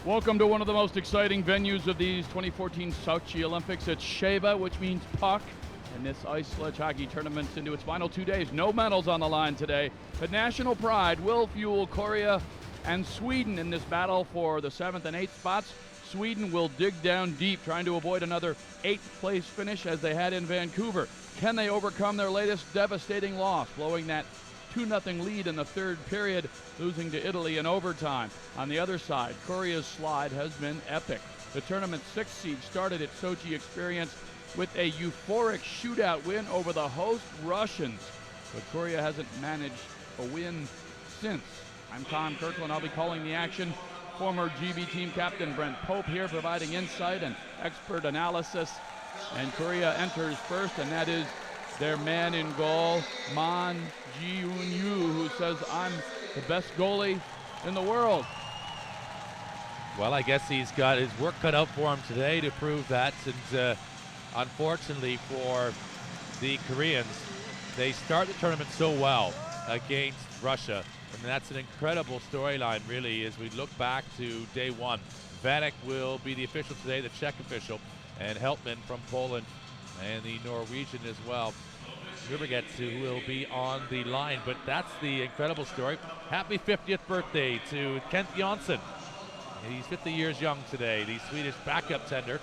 Welcome to one of the most exciting venues of these 2014 Sochi Olympics. It's Shayba, which means puck, and this ice sledge hockey tournament's into its final 2 days. No medals on the line today, but national pride will fuel Korea and Sweden in this battle for the 7th and 8th spots. Sweden will dig down deep, trying to avoid another 8th place finish as they had in Vancouver. Can they overcome their latest devastating loss, blowing that 2-0 lead in the third period, losing to Italy in overtime? On the other side, Korea's slide has been epic. The tournament's 6th seed started its Sochi experience with a euphoric shootout win over the host Russians, but Korea hasn't managed a win since. I'm Tom Kirkland. I'll be calling the action. Former GB team captain Brent Pope here providing insight and expert analysis. And Korea enters first, and that is their man in goal, Man Ji-Eun-yu, who says, I'm the best goalie in the world. Well, I guess he's got his work cut out for him today to prove that. And unfortunately for the Koreans, they start the tournament so well against Russia. And that's an incredible storyline, really, as we look back to day one. Vanek will be the official today, the Czech official, and Heltman from Poland, and the Norwegian as well. Rivergets, who will be on the line. But that's the incredible story. Happy 50th birthday to Kent Jonsson. He's 50 years young today, the Swedish backup tender.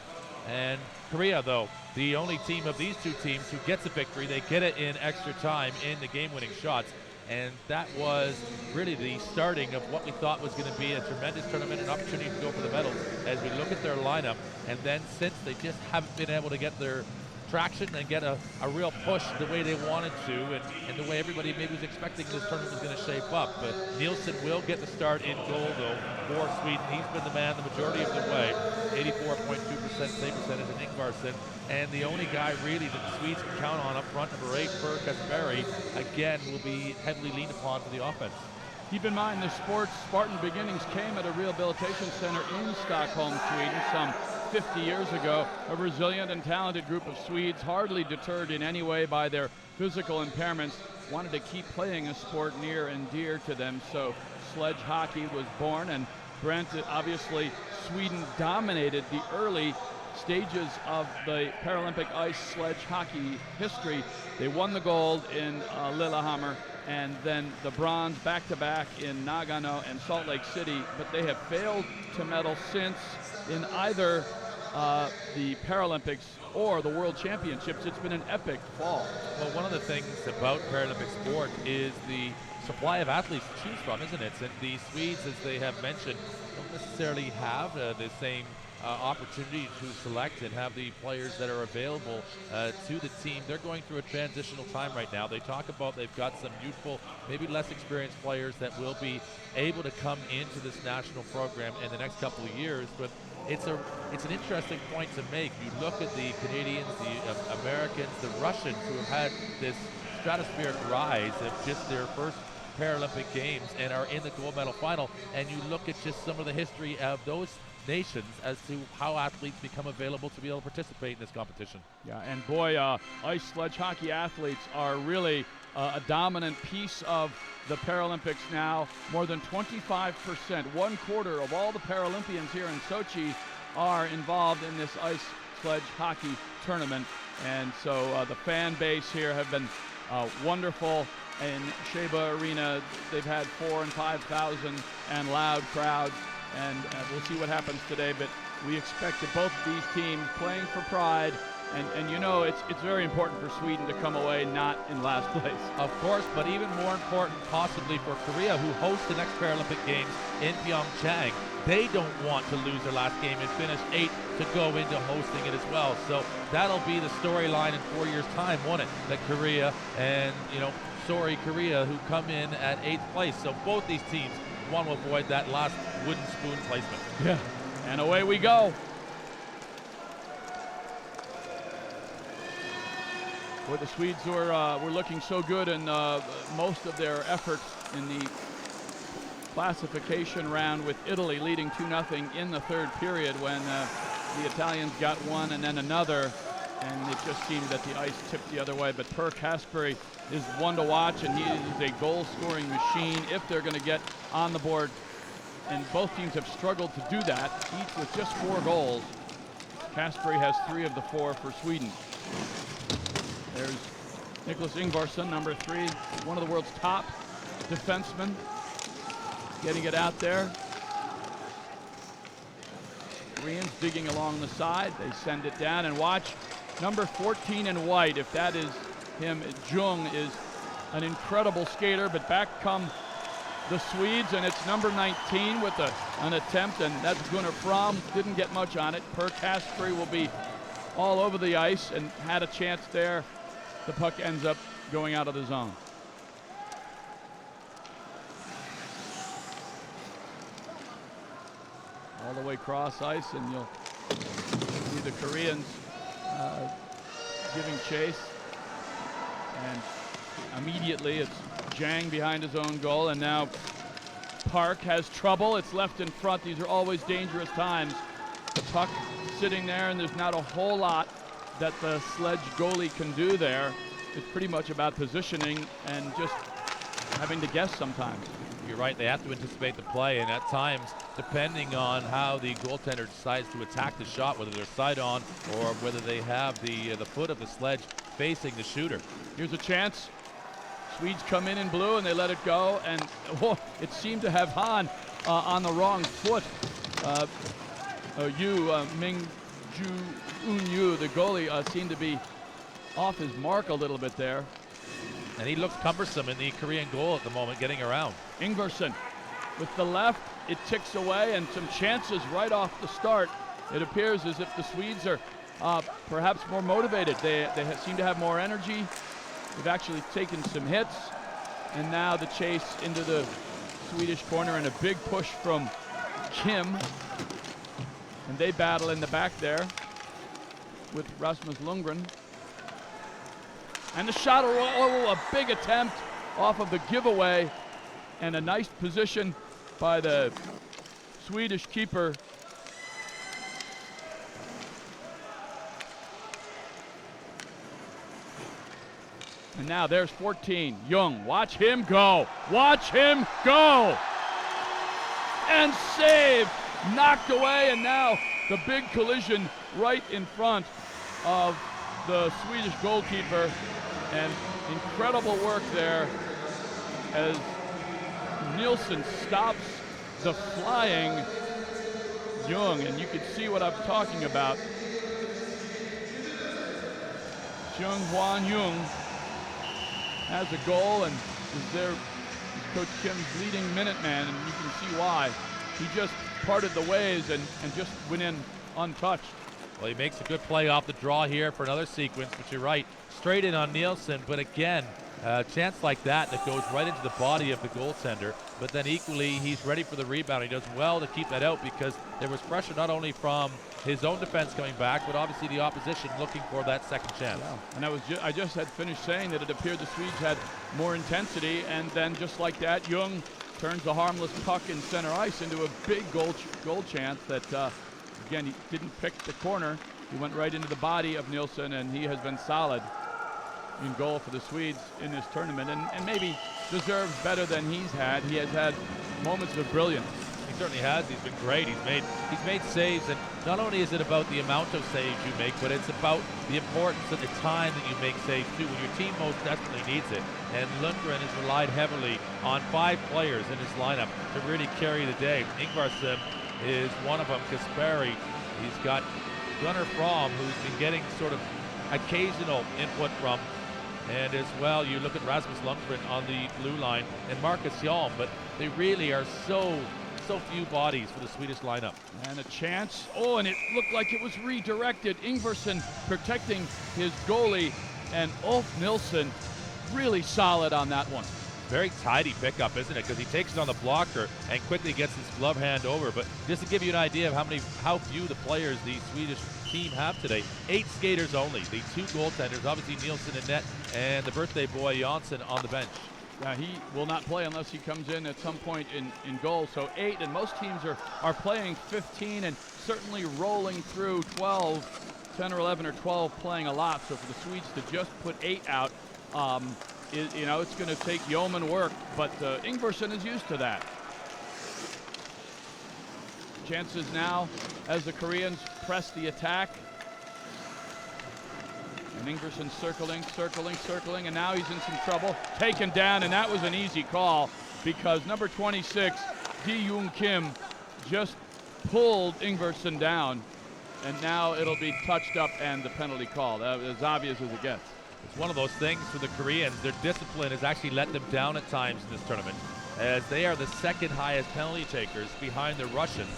And Korea, though, the only team of these two teams who gets a victory. They get it in extra time in the game-winning shots. And that was really the starting of what we thought was going to be a tremendous tournament, an opportunity to go for the medals as we look at their lineup. And then since they just haven't been able to get their traction and get a real push the way they wanted to, and the way everybody maybe was expecting this tournament was going to shape up. But Nilsson will get the start in goal, though, for Sweden. He's been the man the majority of the way. 84.2% save percentage in Ingvarsson. And the only guy really that the Swedes can count on up front, number 8, Per Kasperi, again, will be heavily leaned upon for the offense. Keep in mind, the sport's Spartan beginnings came at a rehabilitation center in Stockholm, Sweden, some 50 years ago. A resilient and talented group of Swedes, hardly deterred in any way by their physical impairments, wanted to keep playing a sport near and dear to them. So sledge hockey was born, and Brent, obviously, Sweden dominated the early stages of the Paralympic ice sledge hockey history. They won the gold in Lillehammer, and then the bronze back-to-back in Nagano and Salt Lake City, but they have failed to medal since in either the Paralympics or the World Championships. It's been an epic fall. Well, one of the things about Paralympic sport is the supply of athletes to choose from, isn't it? And the Swedes, as they have mentioned, don't necessarily have the same opportunity to select and have the players that are available to the team. They're going through a transitional time right now. They talk about they've got some youthful, maybe less experienced players that will be able to come into this national program in the next couple of years, but it's an interesting point to make. You look at the Canadians, the Americans, the Russians, who have had this stratospheric rise of just their first Paralympic Games and are in the gold medal final, and you look at just some of the history of those nations as to how athletes become available to be able to participate in this competition. Yeah, and boy, ice sledge hockey athletes are really a dominant piece of the Paralympics now. More than 25%, 1/4 of all the Paralympians here in Sochi are involved in this ice sledge hockey tournament. And so the fan base here have been wonderful. In Shayba Arena, they've had 4,000 and 5,000 and loud crowds. And we'll see what happens today, but we expect that both of these teams playing for pride, and you know it's very important for Sweden to come away not in last place. Of course, but even more important possibly for Korea, who host the next Paralympic Games in Pyeongchang. They don't want to lose their last game and finish 8th to go into hosting it as well. So that'll be the storyline in 4 years' time, won't it? That Korea and, Korea, who come in at 8th place. So both these teams want to avoid that last wooden spoon placement. Yeah, and away we go. Boy, the Swedes were looking so good in most of their efforts in the classification round, with Italy leading 2-0 in the third period when the Italians got one and then another, and it just seemed that the ice tipped the other way. But Per Kasperi is one to watch, and he is a goal-scoring machine if they're going to get on the board and both teams have struggled to do that, each with just 4 goals. Kasper has 3 of the 4 for Sweden. There's Nicholas Ingvarsson, number 3, one of the world's top defensemen, getting it out there. Koreans digging along the side. They send it down, and watch number 14 in white. If that is him, Jung is an incredible skater, but back come the Swedes, and it's number 19 with an attempt, and that's Gunnar Fromm. Didn't get much on it. Per Kasper will be all over the ice and had a chance there. The puck ends up going out of the zone. All the way cross ice, and you'll see the Koreans giving chase. And immediately it's Jang behind his own goal, and now Park has trouble. It's left in front. These are always dangerous times. The puck sitting there, and there's not a whole lot that the Sledge goalie can do there. It's pretty much about positioning and just having to guess sometimes. You're right, they have to anticipate the play, and at times, depending on how the goaltender decides to attack the shot, whether they're side on or whether they have the foot of the Sledge facing the shooter. Here's a chance. Swedes come in blue and they let it go, and it seemed to have Han on the wrong foot. Ming Ju Un Yu, the goalie, seemed to be off his mark a little bit there. And he looks cumbersome in the Korean goal at the moment, getting around. Ingvarsson with the left, it ticks away, and some chances right off the start. It appears as if the Swedes are perhaps more motivated. They seem to have more energy. They've actually taken some hits, and now the chase into the Swedish corner, and a big push from Kim. And they battle in the back there with Rasmus Lundgren. And the shot, a big attempt off of the giveaway, and a nice position by the Swedish keeper. And now there's 14, Jung. Watch him go. Watch him go. And save. Knocked away, and now the big collision right in front of the Swedish goalkeeper. And incredible work there as Nilsson stops the flying Jung, and you can see what I'm talking about. Seung-Hwan Jung has a goal and is there, Coach Kim's leading Minuteman, and you can see why. He just parted the waves and just went in untouched. Well, he makes a good play off the draw here for another sequence, but you're right, straight in on Nilsson, but again, a chance like that goes right into the body of the goaltender, but then equally he's ready for the rebound. He does well to keep that out because there was pressure not only from his own defense coming back, but obviously the opposition looking for that second chance. Yeah. And I just had finished saying that it appeared the Swedes had more intensity, and then just like that, Jung turns a harmless puck in center ice into a big goal chance that, again, he didn't pick the corner. He went right into the body of Nilsson, and he has been solid in goal for the Swedes in this tournament, and maybe deserves better than he's had. He has had moments of brilliance. He certainly has. He's been great. He's made saves, and not only is it about the amount of saves you make, but it's about the importance of the time that you make saves too, when your team most desperately needs it. And Lundgren has relied heavily on 5 players in his lineup to really carry the day. Ingvarsson is one of them. Kasperi, he's got Gunnar Fromm, who's been getting sort of occasional input from, and as well you look at Rasmus Lundgren on the blue line and Marcus Hjalm, but they really are so few bodies for the Swedish lineup. And a chance, and it looked like it was redirected. Ingvarsson protecting his goalie, and Ulf Nilsson really solid on that one. Very tidy pickup, isn't it? Because he takes it on the blocker and quickly gets his glove hand over. But just to give you an idea of how few the players the Swedish team have today, 8 skaters only. The 2 goaltenders, obviously Nilsson in net, and the birthday boy Jansson on the bench. Yeah, he will not play unless he comes in at some point in goal. So 8, and most teams are playing 15 and certainly rolling through 12, 10 or 11 or 12 playing a lot. So for the Swedes to just put 8 out, it's going to take yeoman work, but Ingvarsson is used to that. Chances now as the Koreans press the attack. And Ingvarsson circling, and now he's in some trouble. Taken down, and that was an easy call because number 26, Ji-Yoon Kim, just pulled Ingvarsson down, and now it'll be touched up and the penalty call. That was as obvious as it gets. It's one of those things for the Koreans. Their discipline has actually let them down at times in this tournament, as they are the second highest penalty takers behind the Russians.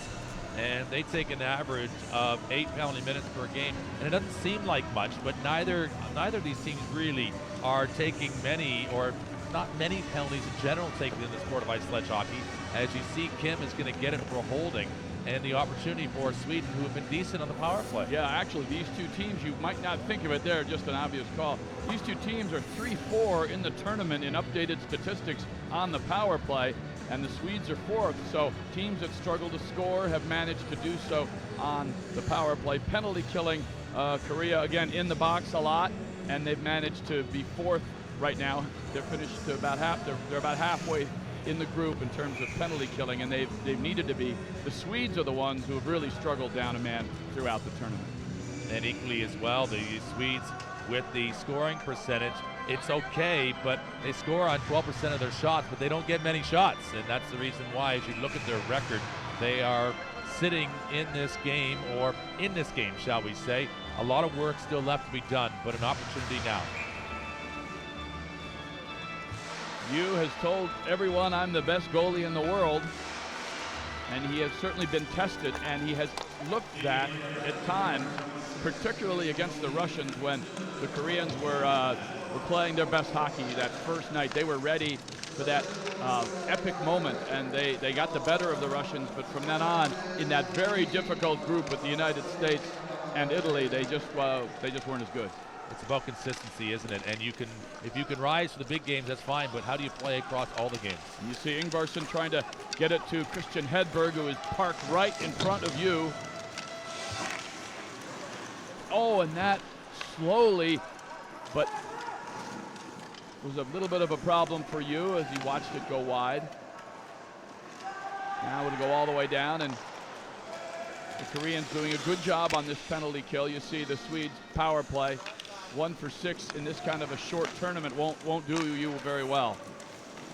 And they take an average of 8 penalty minutes per game, and it doesn't seem like much, but neither of these teams really are taking many, or not many penalties in general taken in the sport of ice sledge hockey. As you see, Kim is going to get it for holding, and the opportunity for Sweden, who have been decent on the power play. Yeah, actually, these two teams, you might not think of it there, just an obvious call. These two teams are 3-4 in the tournament in updated statistics on the power play, and the Swedes are 4th, so teams that struggle to score have managed to do so on the power play. Penalty killing, Korea, again, in the box a lot, and they've managed to be 4th right now. They're finished to about they're about halfway in the group in terms of penalty killing, and they've needed to be. The Swedes are the ones who have really struggled down a man throughout the tournament. And equally as well, the Swedes with the scoring percentage, it's okay, but they score on 12% of their shots, but they don't get many shots, and that's the reason why, as you look at their record, they are sitting in this game, or in this game, shall we say. A lot of work still left to be done, but an opportunity now. Yu has told everyone I'm the best goalie in the world, and he has certainly been tested, and he has looked that at times, particularly against the Russians when the Koreans were playing their best hockey that first night. They were ready for that epic moment, and they got the better of the Russians, but from then on, in that very difficult group with the United States and Italy, they just weren't as good. It's about consistency, isn't it? And if you can rise to the big games, that's fine, but how do you play across all the games? You see Ingvarsson trying to get it to Christian Hedberg, who is parked right in front of you. Oh, and that slowly, but was a little bit of a problem for you as he watched it go wide. Now it'll go all the way down, and the Koreans doing a good job on this penalty kill. You see the Swedes power play, 1 for 6 in this kind of a short tournament won't do you very well.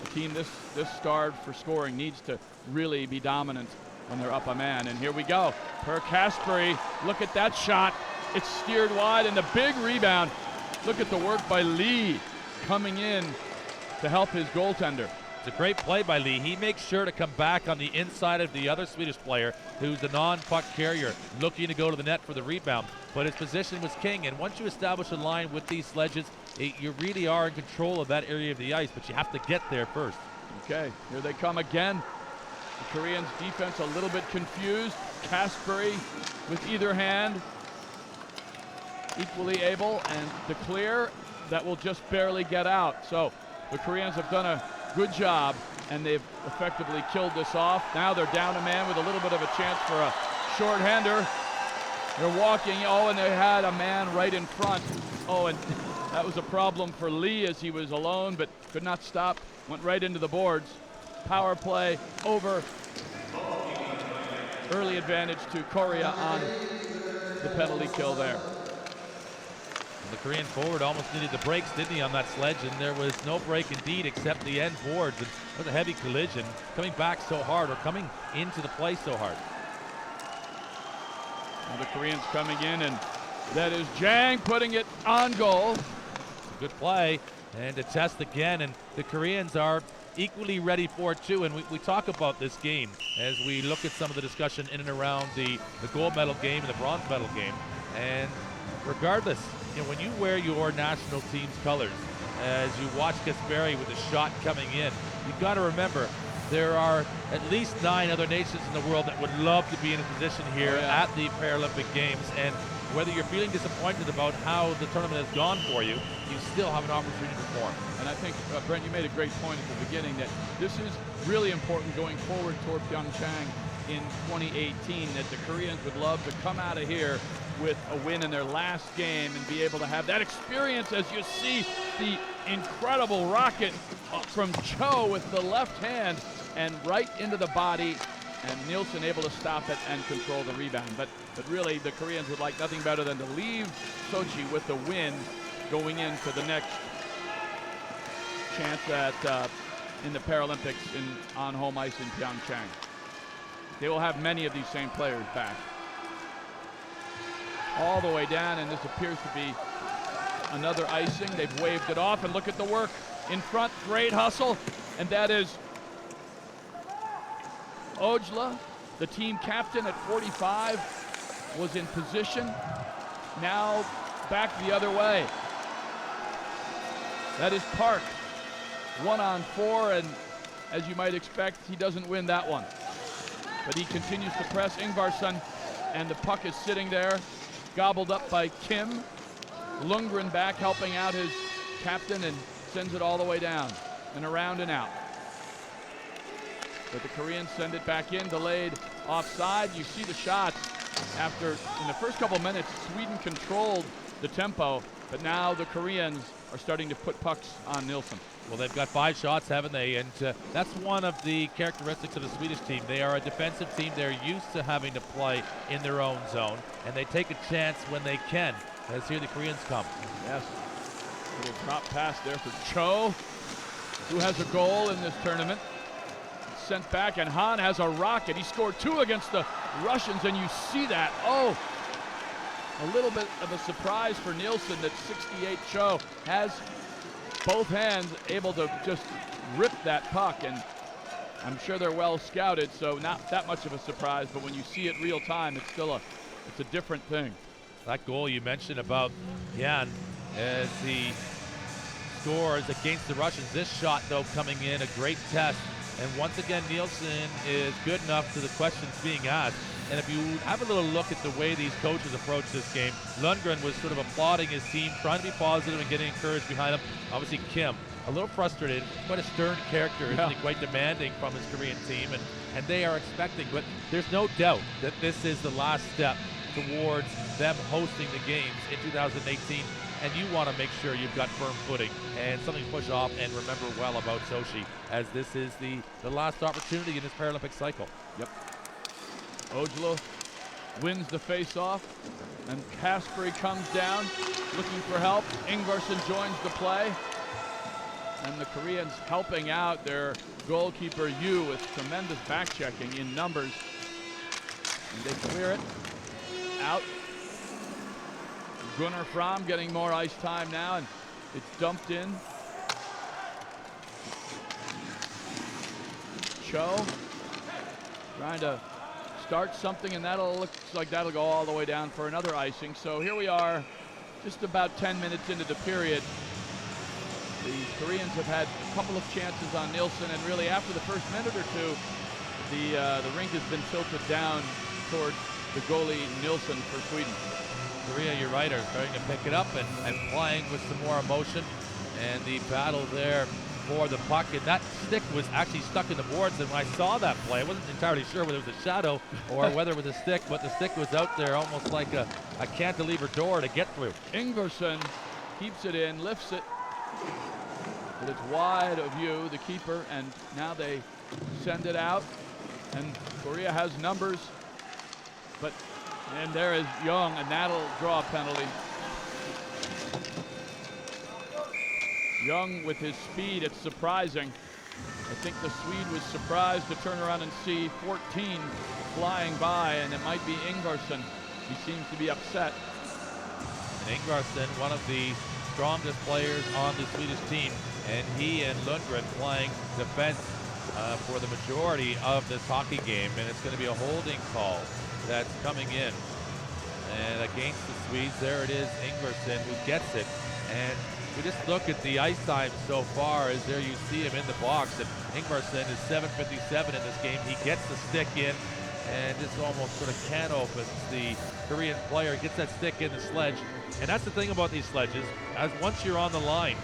A team this starved for scoring needs to really be dominant when they're up a man. And here we go. Per Kasperi, look at that shot. It's steered wide, and the big rebound. Look at the work by Lee coming in to help his goaltender. It's a great play by Lee. He makes sure to come back on the inside of the other Swedish player, who's the non-puck carrier, looking to go to the net for the rebound. But his position was king, and once you establish a line with these sledges, you really are in control of that area of the ice, but you have to get there first. Okay, here they come again. The Koreans' defense a little bit confused. Kasperi with either hand, equally able, and the clear that will just barely get out. So the Koreans have done a good job, and they've effectively killed this off. Now they're down a man with a little bit of a chance for a shorthander. They're walking, oh, and they had a man right in front. Oh, and that was a problem for Lee as he was alone, but could not stop, went right into the boards. Power play over. Early advantage to Korea on the penalty kill there. The Korean forward almost needed the brakes, didn't he, on that sledge? And there was no break indeed except the end boards. And it was a heavy collision, coming back so hard, or coming into the play so hard. Now the Koreans coming in, and that is Jang putting it on goal. Good play, and to test again, and the Koreans are equally ready for it too. And we talk about this game as we look at some of the discussion in and around the gold medal game and the bronze medal game. And regardless, you know, when you wear your national team's colors, as you watch Kasperi with the shot coming in, you've got to remember there are at least 9 other nations in the world that would love to be in a position here at the Paralympic Games. And whether you're feeling disappointed about how the tournament has gone for you, you still have an opportunity to perform. And I think, Brent, you made a great point at the beginning that this is really important going forward toward Pyeongchang in 2018, that the Koreans would love to come out of here with a win in their last game and be able to have that experience as you see the incredible rocket from Cho with the left hand and right into the body and Nilsson able to stop it and control the rebound. But really, the Koreans would like nothing better than to leave Sochi with the win going into the next chance at in the Paralympics on home ice in Pyeongchang. They will have many of these same players back. All the way down, and this appears to be another icing. They've waved it off, and look at the work in front. Great hustle, and that is Ojla, the team captain at 45, was in position. Now back the other way. That is Park. 1-on-4, and as you might expect, he doesn't win that one. But he continues to press Ingvarsson, and the puck is sitting there, gobbled up by Kim. Lundgren back helping out his captain and sends it all the way down and around and out. But the Koreans send it back in, delayed offside. You see the shots after, in the first couple minutes, Sweden controlled the tempo, but now the Koreans are starting to put pucks on Nilsson. Well, they've got 5 shots, haven't they? And that's one of the characteristics of the Swedish team. They are a defensive team. They're used to having to play in their own zone, and they take a chance when they can. As here the Koreans come. Yes. Little drop pass there for Cho, who has a goal in this tournament. Sent back, and Han has a rocket. He scored 2 against the Russians, and you see that. Oh, a little bit of a surprise for Nilsson that 68 Cho has both hands able to just rip that puck, and I'm sure they're well scouted, so not that much of a surprise, but when you see it real time, it's still it's a different thing. That goal you mentioned about Jan as he scores against the Russians. This shot, though, coming in, a great test. And once again, Nilsson is good enough to the questions being asked. And if you have a little look at the way these coaches approach this game, Lundgren was sort of applauding his team, trying to be positive and getting encouraged behind him. Obviously, Kim, a little frustrated, quite a stern character, isn't he? Quite demanding from his Korean team, and they are expecting. But there's no doubt that this is the last step towards them hosting the games in 2018. And you want to make sure you've got firm footing and something to push off and remember well about Sochi, as this is the last opportunity in this Paralympic cycle. Yep. Ojla wins the face-off, and Kasperi comes down looking for help. Ingvarsson joins the play, and the Koreans helping out their goalkeeper Yu with tremendous back-checking in numbers. And they clear it out. Gunnar Fromm getting more ice time now, and it's dumped in. Cho trying to start something, and looks like that'll go all the way down for another icing. So here we are, just about 10 minutes into the period. The Koreans have had a couple of chances on Nilsson, and really after the first minute or two, the rink has been tilted down toward the goalie Nilsson for Sweden. Korea, you're right, are starting to pick it up and playing with some more emotion. And the battle there for the puck, and that stick was actually stuck in the boards. And when I saw that play, I wasn't entirely sure whether it was a shadow or whether it was a stick, but the stick was out there almost like a cantilever door to get through. Ingvarsson keeps it in, lifts it, but it's wide of Yu, the keeper, and now they send it out. And Korea has numbers, and there is Jung, and that'll draw a penalty. Jung with his speed, it's surprising. I think the Swede was surprised to turn around and see 14 flying by, and it might be Ingvarsson. He seems to be upset. And Ingvarsson, one of the strongest players on the Swedish team, and he and Lundgren playing defense for the majority of this hockey game, and it's going to be a holding call that's coming in. And against the Swedes, there it is, Ingvarsson who gets it. And we just look at the ice time so far, as there you see him in the box, and Ingvarsson is 7:57 in this game. He gets the stick in, and this almost sort of can opens. The Korean player gets that stick in the sledge. And that's the thing about these sledges, as once you're on the line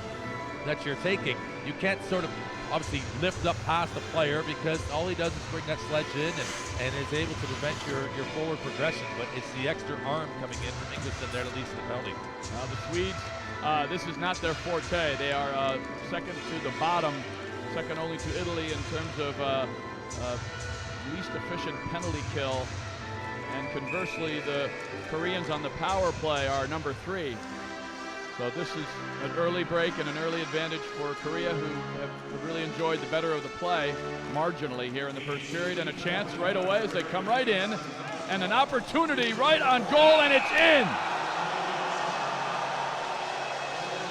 that you're taking, you can't sort of obviously lift up past the player, because all he does is bring that sledge in and is able to prevent your forward progression. But it's the extra arm coming in from Ingvarsson there that leads to the penalty. Now the Swedes, this is not their forte. They are second to the bottom, second only to Italy in terms of least efficient penalty kill. And conversely, the Koreans on the power play are number 3. So this is an early break and an early advantage for Korea, who have really enjoyed the better of the play marginally here in the first period. And a chance right away as they come right in. And an opportunity right on goal, and it's in!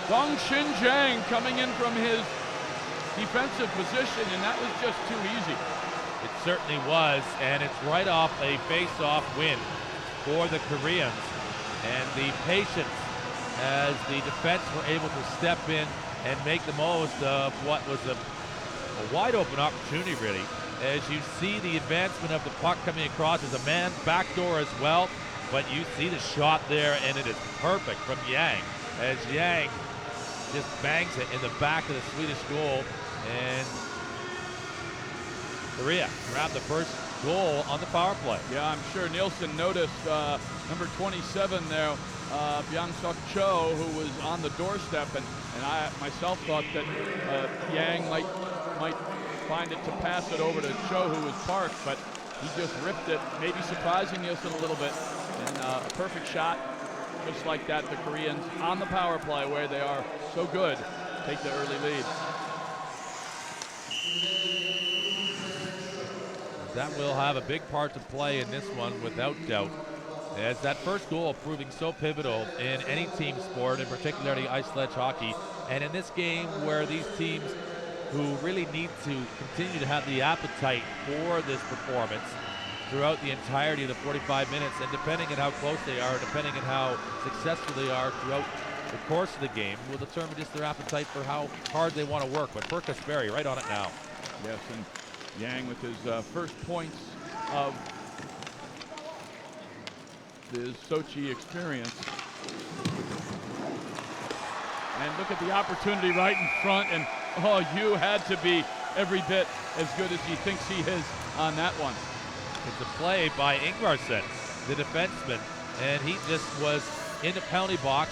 Dong-Shin Jang coming in from his defensive position, and that was just too easy. It certainly was, and it's right off a face-off win for the Koreans. And the patience as the defense were able to step in and make the most of what was a wide-open opportunity, really. As you see the advancement of the puck coming across as a man backdoor as well, but you see the shot there, and it is perfect from Yang, as Yang just bangs it in the back of the Swedish goal, and Korea grabbed the first goal on the power play. Yeah, I'm sure Nilsson noticed number 27 there, Byung-Suk Cho, who was on the doorstep, and I myself thought that Yang might find it to pass it over to Cho, who was parked, but he just ripped it, maybe surprising Nilsson a little bit, and a perfect shot, just like that. The Koreans on the power play, where they are so good, take the early lead. That will have a big part to play in this one, without doubt, as that first goal proving so pivotal in any team sport, and particularly ice sledge hockey, and in this game where these teams who really need to continue to have the appetite for this performance throughout the entirety of the 45 minutes, and depending on how close they are, depending on how successful they are throughout the course of the game, will determine just their appetite for how hard they want to work. But Perkas Berry right on it now. Yes, and Yang with his first points of the Sochi experience. And look at the opportunity right in front, and oh, you had to be every bit as good as he thinks he is on that one. It's a play by Ingvarsson, the defenseman, and he just was in the penalty box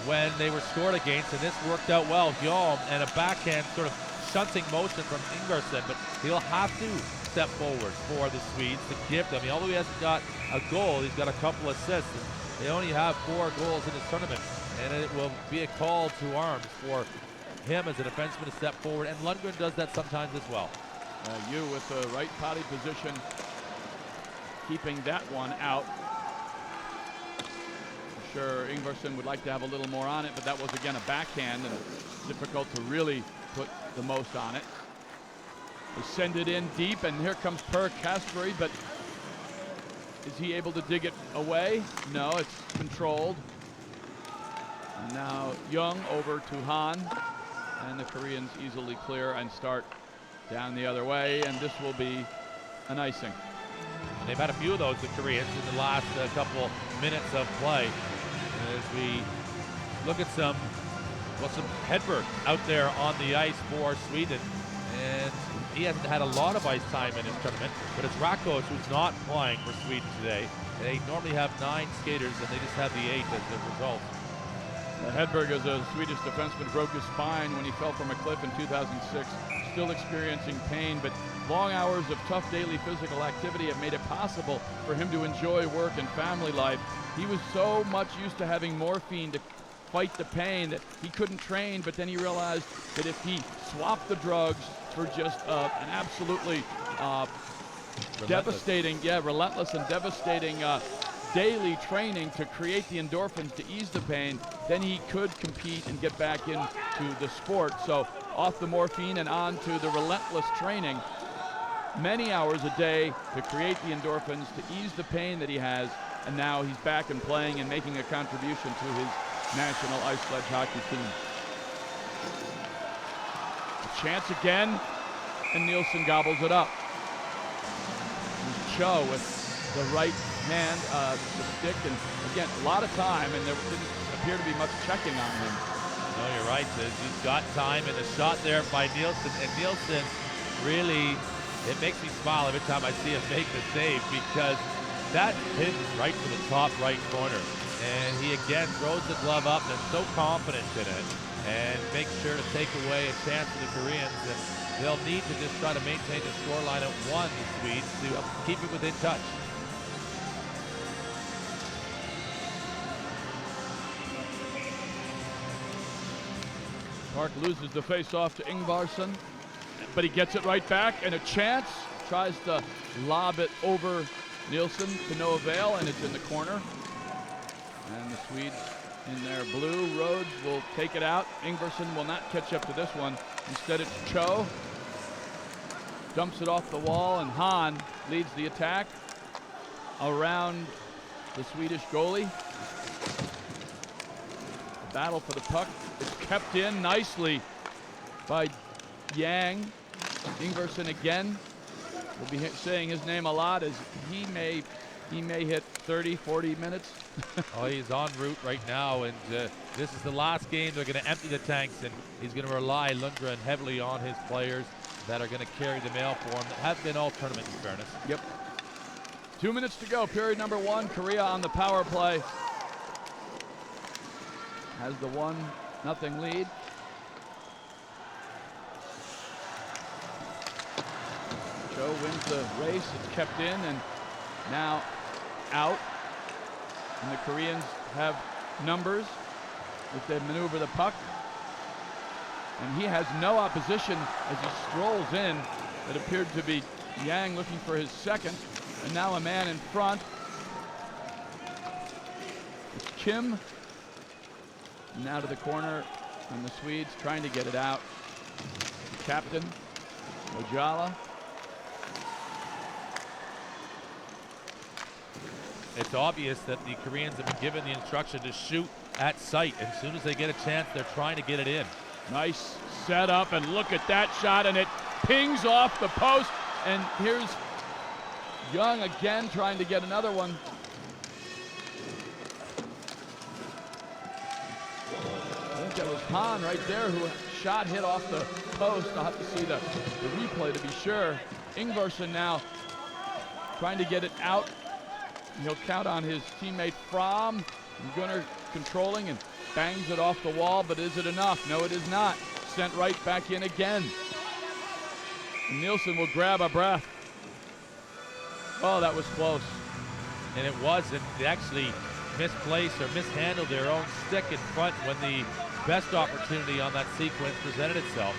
when they were scored against, and this worked out well. Guillaume and a backhand sort of shunting motion from Ingvarsson, but he'll have to step forward for the Swedes to give them. Although he hasn't got a goal, he's got a couple assists. They only have 4 goals in this tournament, and it will be a call to arms for him as a defenseman to step forward, and Lundgren does that sometimes as well. You with the right potty position, keeping that one out. I'm sure Ingvarsson would like to have a little more on it, but that was again a backhand, and it's difficult to really put the most on it. They send it in deep, and here comes Per Kasper, but is he able to dig it away? No, it's controlled. And now Jung over to Han, and the Koreans easily clear and start down the other way, and this will be an icing. They've had a few of those, the Koreans, in the last couple minutes of play. As we look at some Hedberg out there on the ice for Sweden, and he hasn't had a lot of ice time in his tournament, but it's Rakos who's not playing for Sweden today. They normally have 9 skaters, and they just have the 8 as the result. Hedberg, as a Swedish defenseman, broke his spine when he fell from a cliff in 2006, still experiencing pain, but long hours of tough daily physical activity have made it possible for him to enjoy work and family life. He was so much used to having morphine to fight the pain that he couldn't train, but then he realized that if he swapped the drugs for just an absolutely devastating, relentless and devastating daily training to create the endorphins to ease the pain, then he could compete and get back into the sport. So off the morphine and on to the relentless training, many hours a day to create the endorphins to ease the pain that he has, and now he's back and playing and making a contribution to his national ice sledge hockey team. A chance again, and Nilsson gobbles it up. Cho with the right hand, the stick, and again, a lot of time, and there didn't appear to be much checking on him. No, you're right. He's got time, and the shot there by Nilsson, and Nilsson really, it makes me smile every time I see him make the save, because that hit right to the top right corner. And he again throws the glove up and is so confident in it, and makes sure to take away a chance for the Koreans. And they'll need to just try to maintain the scoreline at 1, the Swedes, to keep it within touch. Park loses the face-off to Ingvarsson, but he gets it right back, and a chance. Tries to lob it over Nilsson to no avail, and it's in the corner. And the Swedes in their blue roads will take it out. Ingvarsson will not catch up to this one. Instead, it's Cho. Dumps it off the wall, and Hahn leads the attack around the Swedish goalie. The battle for the puck. It's kept in nicely by Yang. Ingvarsson again. We'll be saying his name a lot as he may hit 30, 40 minutes. Oh, he's en route right now, and this is the last game. They're going to empty the tanks, and he's going to rely, Lundgren, heavily on his players that are going to carry the mail for him. That have been all tournament, in fairness. Yep. 2 minutes to go, period number 1. Korea on the power play has the 1-0 lead. Cho wins the race. It's kept in and now out. And the Koreans have numbers if they maneuver the puck. And he has no opposition as he strolls in. It appeared to be Yang looking for his second. And now a man in front. It's Kim. Now to the corner, and the Swedes trying to get it out. The captain, Ojala. It's obvious that the Koreans have been given the instruction to shoot at sight. As soon as they get a chance, they're trying to get it in. Nice setup, and look at that shot, and it pings off the post. And here's Jung again trying to get another one. I think that was Hahn right there who shot hit off the post. I'll have to see the replay to be sure. Ingvarsson now trying to get it out. He'll count on his teammate Fromm. Gunnar controlling and bangs it off the wall, but is it enough? No, it is not. Sent right back in again. And Nilsson will grab a breath. Oh, that was close. And it was, and they actually misplaced or mishandled their own stick in front when the best opportunity on that sequence presented itself.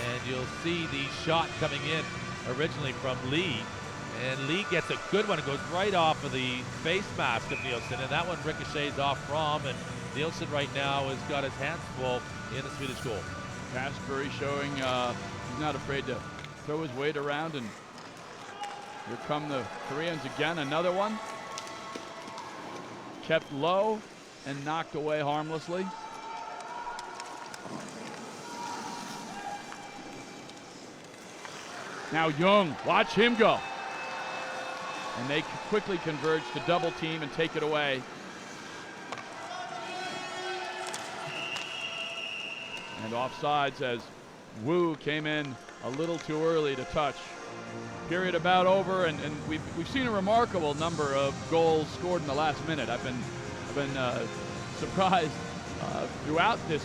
And you'll see the shot coming in originally from Lee. And Lee gets a good one. It goes right off of the face mask of Nilsson, and that one ricochets off Fromm, and Nilsson right now has got his hands full in the Swedish goal. Kasper showing he's not afraid to throw his weight around, and here come the Koreans again. Another one. Kept low and knocked away harmlessly. Now Jung, watch him go. And they quickly converge to double team and take it away. And offsides as Wu came in a little too early to touch. Period about over, and we've seen a remarkable number of goals scored in the last minute. I've been surprised throughout this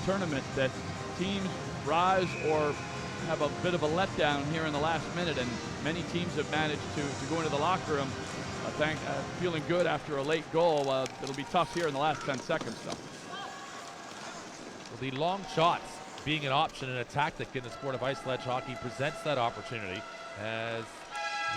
tournament that teams rise or have a bit of a letdown here in the last minute, and many teams have managed to go into the locker room feeling good after a late goal. It'll be tough here in the last 10 seconds, though. Well, the long shots being an option and a tactic in the sport of ice sledge hockey presents that opportunity, as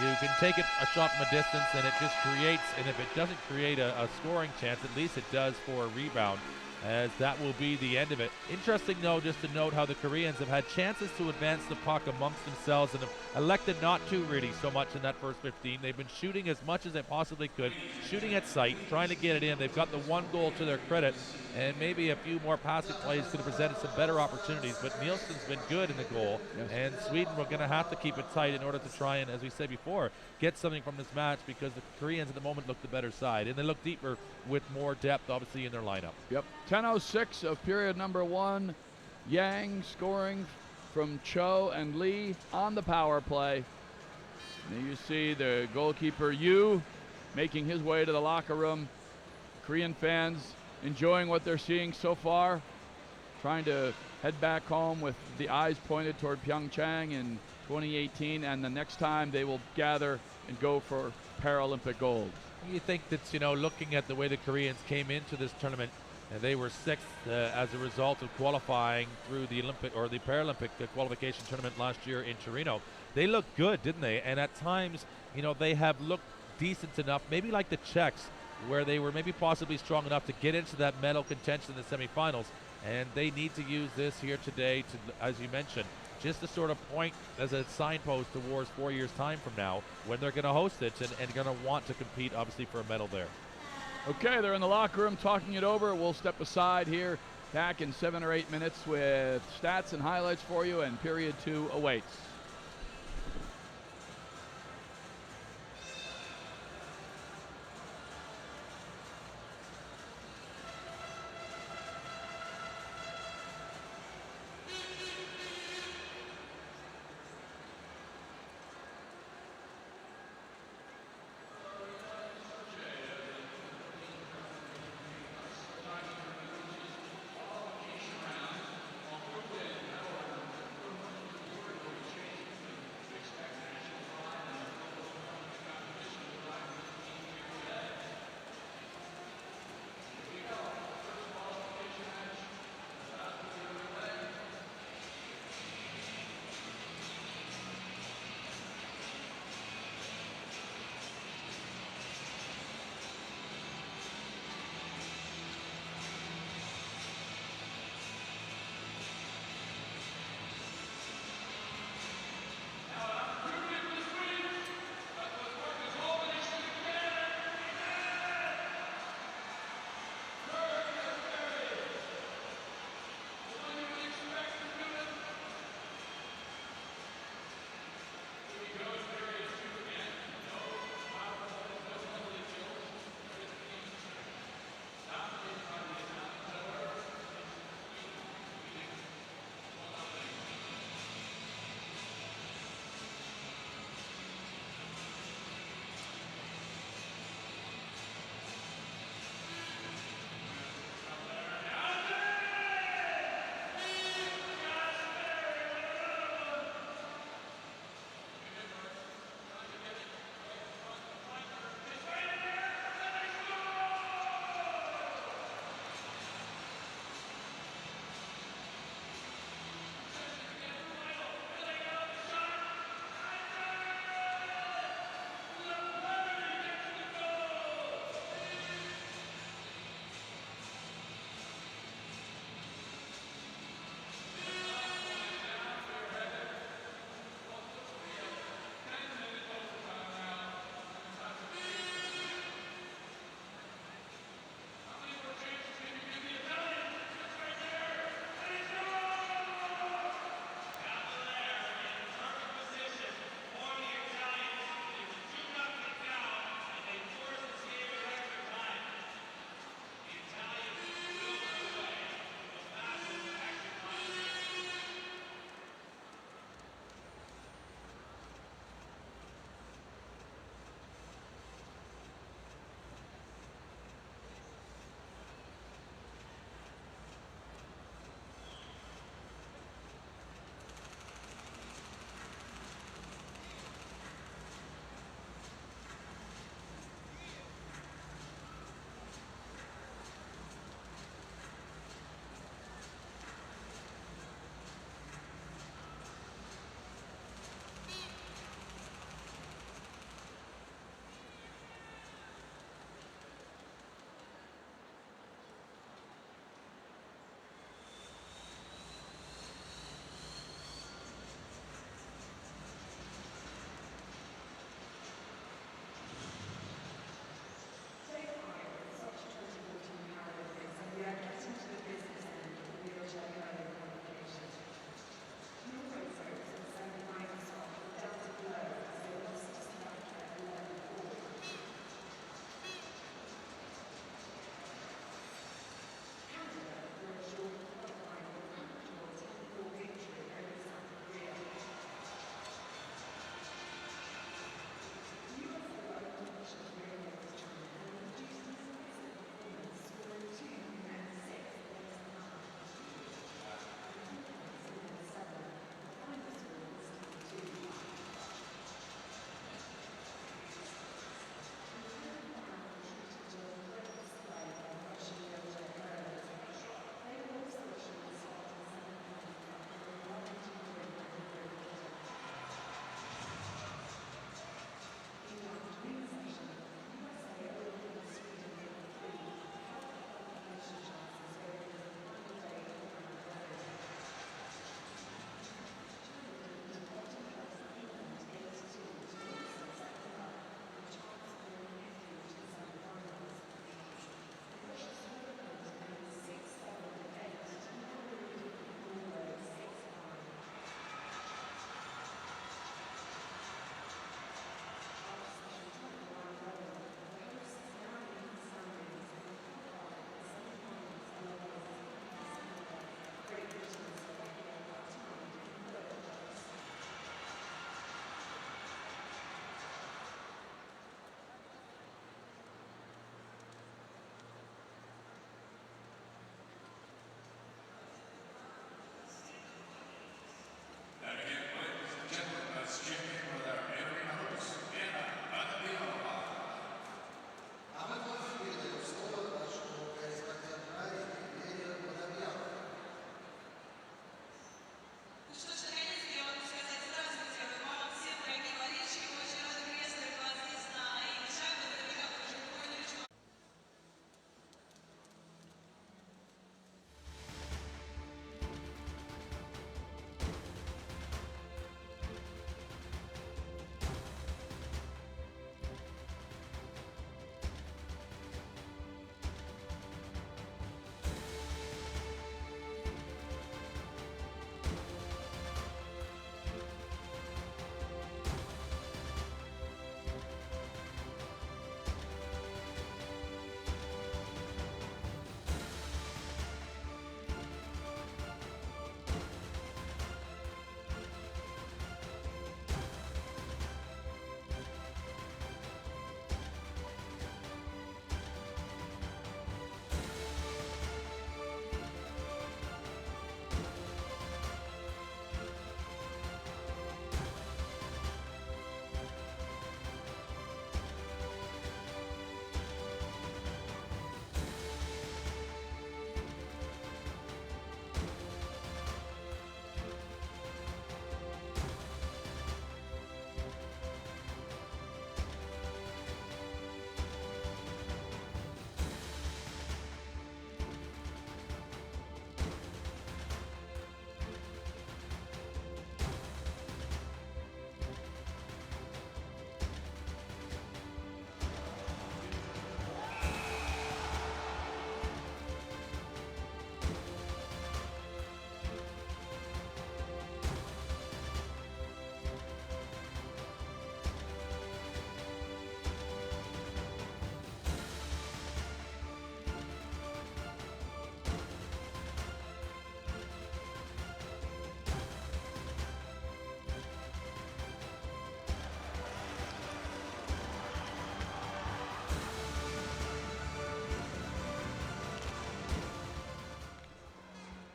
you can take it a shot from a distance and it just creates, and if it doesn't create a scoring chance, at least it does for a rebound, as that will be the end of it. Interesting, though, just to note how the Koreans have had chances to advance the puck amongst themselves and have elected not to really so much in that first 15. They've been shooting as much as they possibly could, shooting at sight, trying to get it in. They've got the one goal to their credit, and maybe a few more passing plays could have presented some better opportunities, but Nilsson's been good in the goal, yes. And Sweden were going to have to keep it tight in order to try and, as we said before, get something from this match, because the Koreans at the moment look the better side, and they look deeper with more depth, obviously, in their lineup. Yep. 10:06 of period number 1. Yang scoring from Cho and Lee on the power play. And you see the goalkeeper Yu making his way to the locker room. Korean fans enjoying what they're seeing so far, trying to head back home with the eyes pointed toward Pyeongchang in 2018, and the next time they will gather and go for Paralympic gold. You think that, looking at the way the Koreans came into this tournament, and they were sixth as a result of qualifying through the Olympic or the Paralympic qualification tournament last year in Torino. They looked good, didn't they? And at times, they have looked decent enough, maybe like the Czechs, where they were maybe possibly strong enough to get into that medal contention in the semifinals. And they need to use this here today to, as you mentioned, just to sort of point as a signpost towards 4 years' time from now when they're going to host it and going to want to compete, obviously, for a medal there. Okay, they're in the locker room talking it over. We'll step aside here, back in 7 or 8 minutes with stats and highlights for you, and period 2 awaits.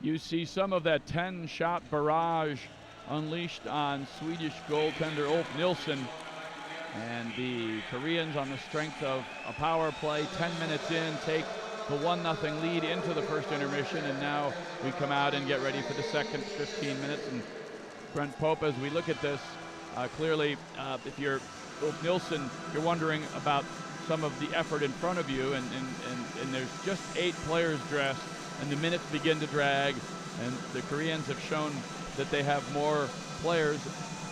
you see some of that 10-shot barrage unleashed on Swedish goaltender Ulf Nilsson. And the Koreans, on the strength of a power play, 10 minutes in, take the 1-0 lead into the first intermission, and now we come out and get ready for the second 15 minutes. And Brent Pope, as we look at this, clearly, if you're Ulf Nilsson, you're wondering about some of the effort in front of you, and there's just 8 players dressed, and the minutes begin to drag, and the Koreans have shown that they have more players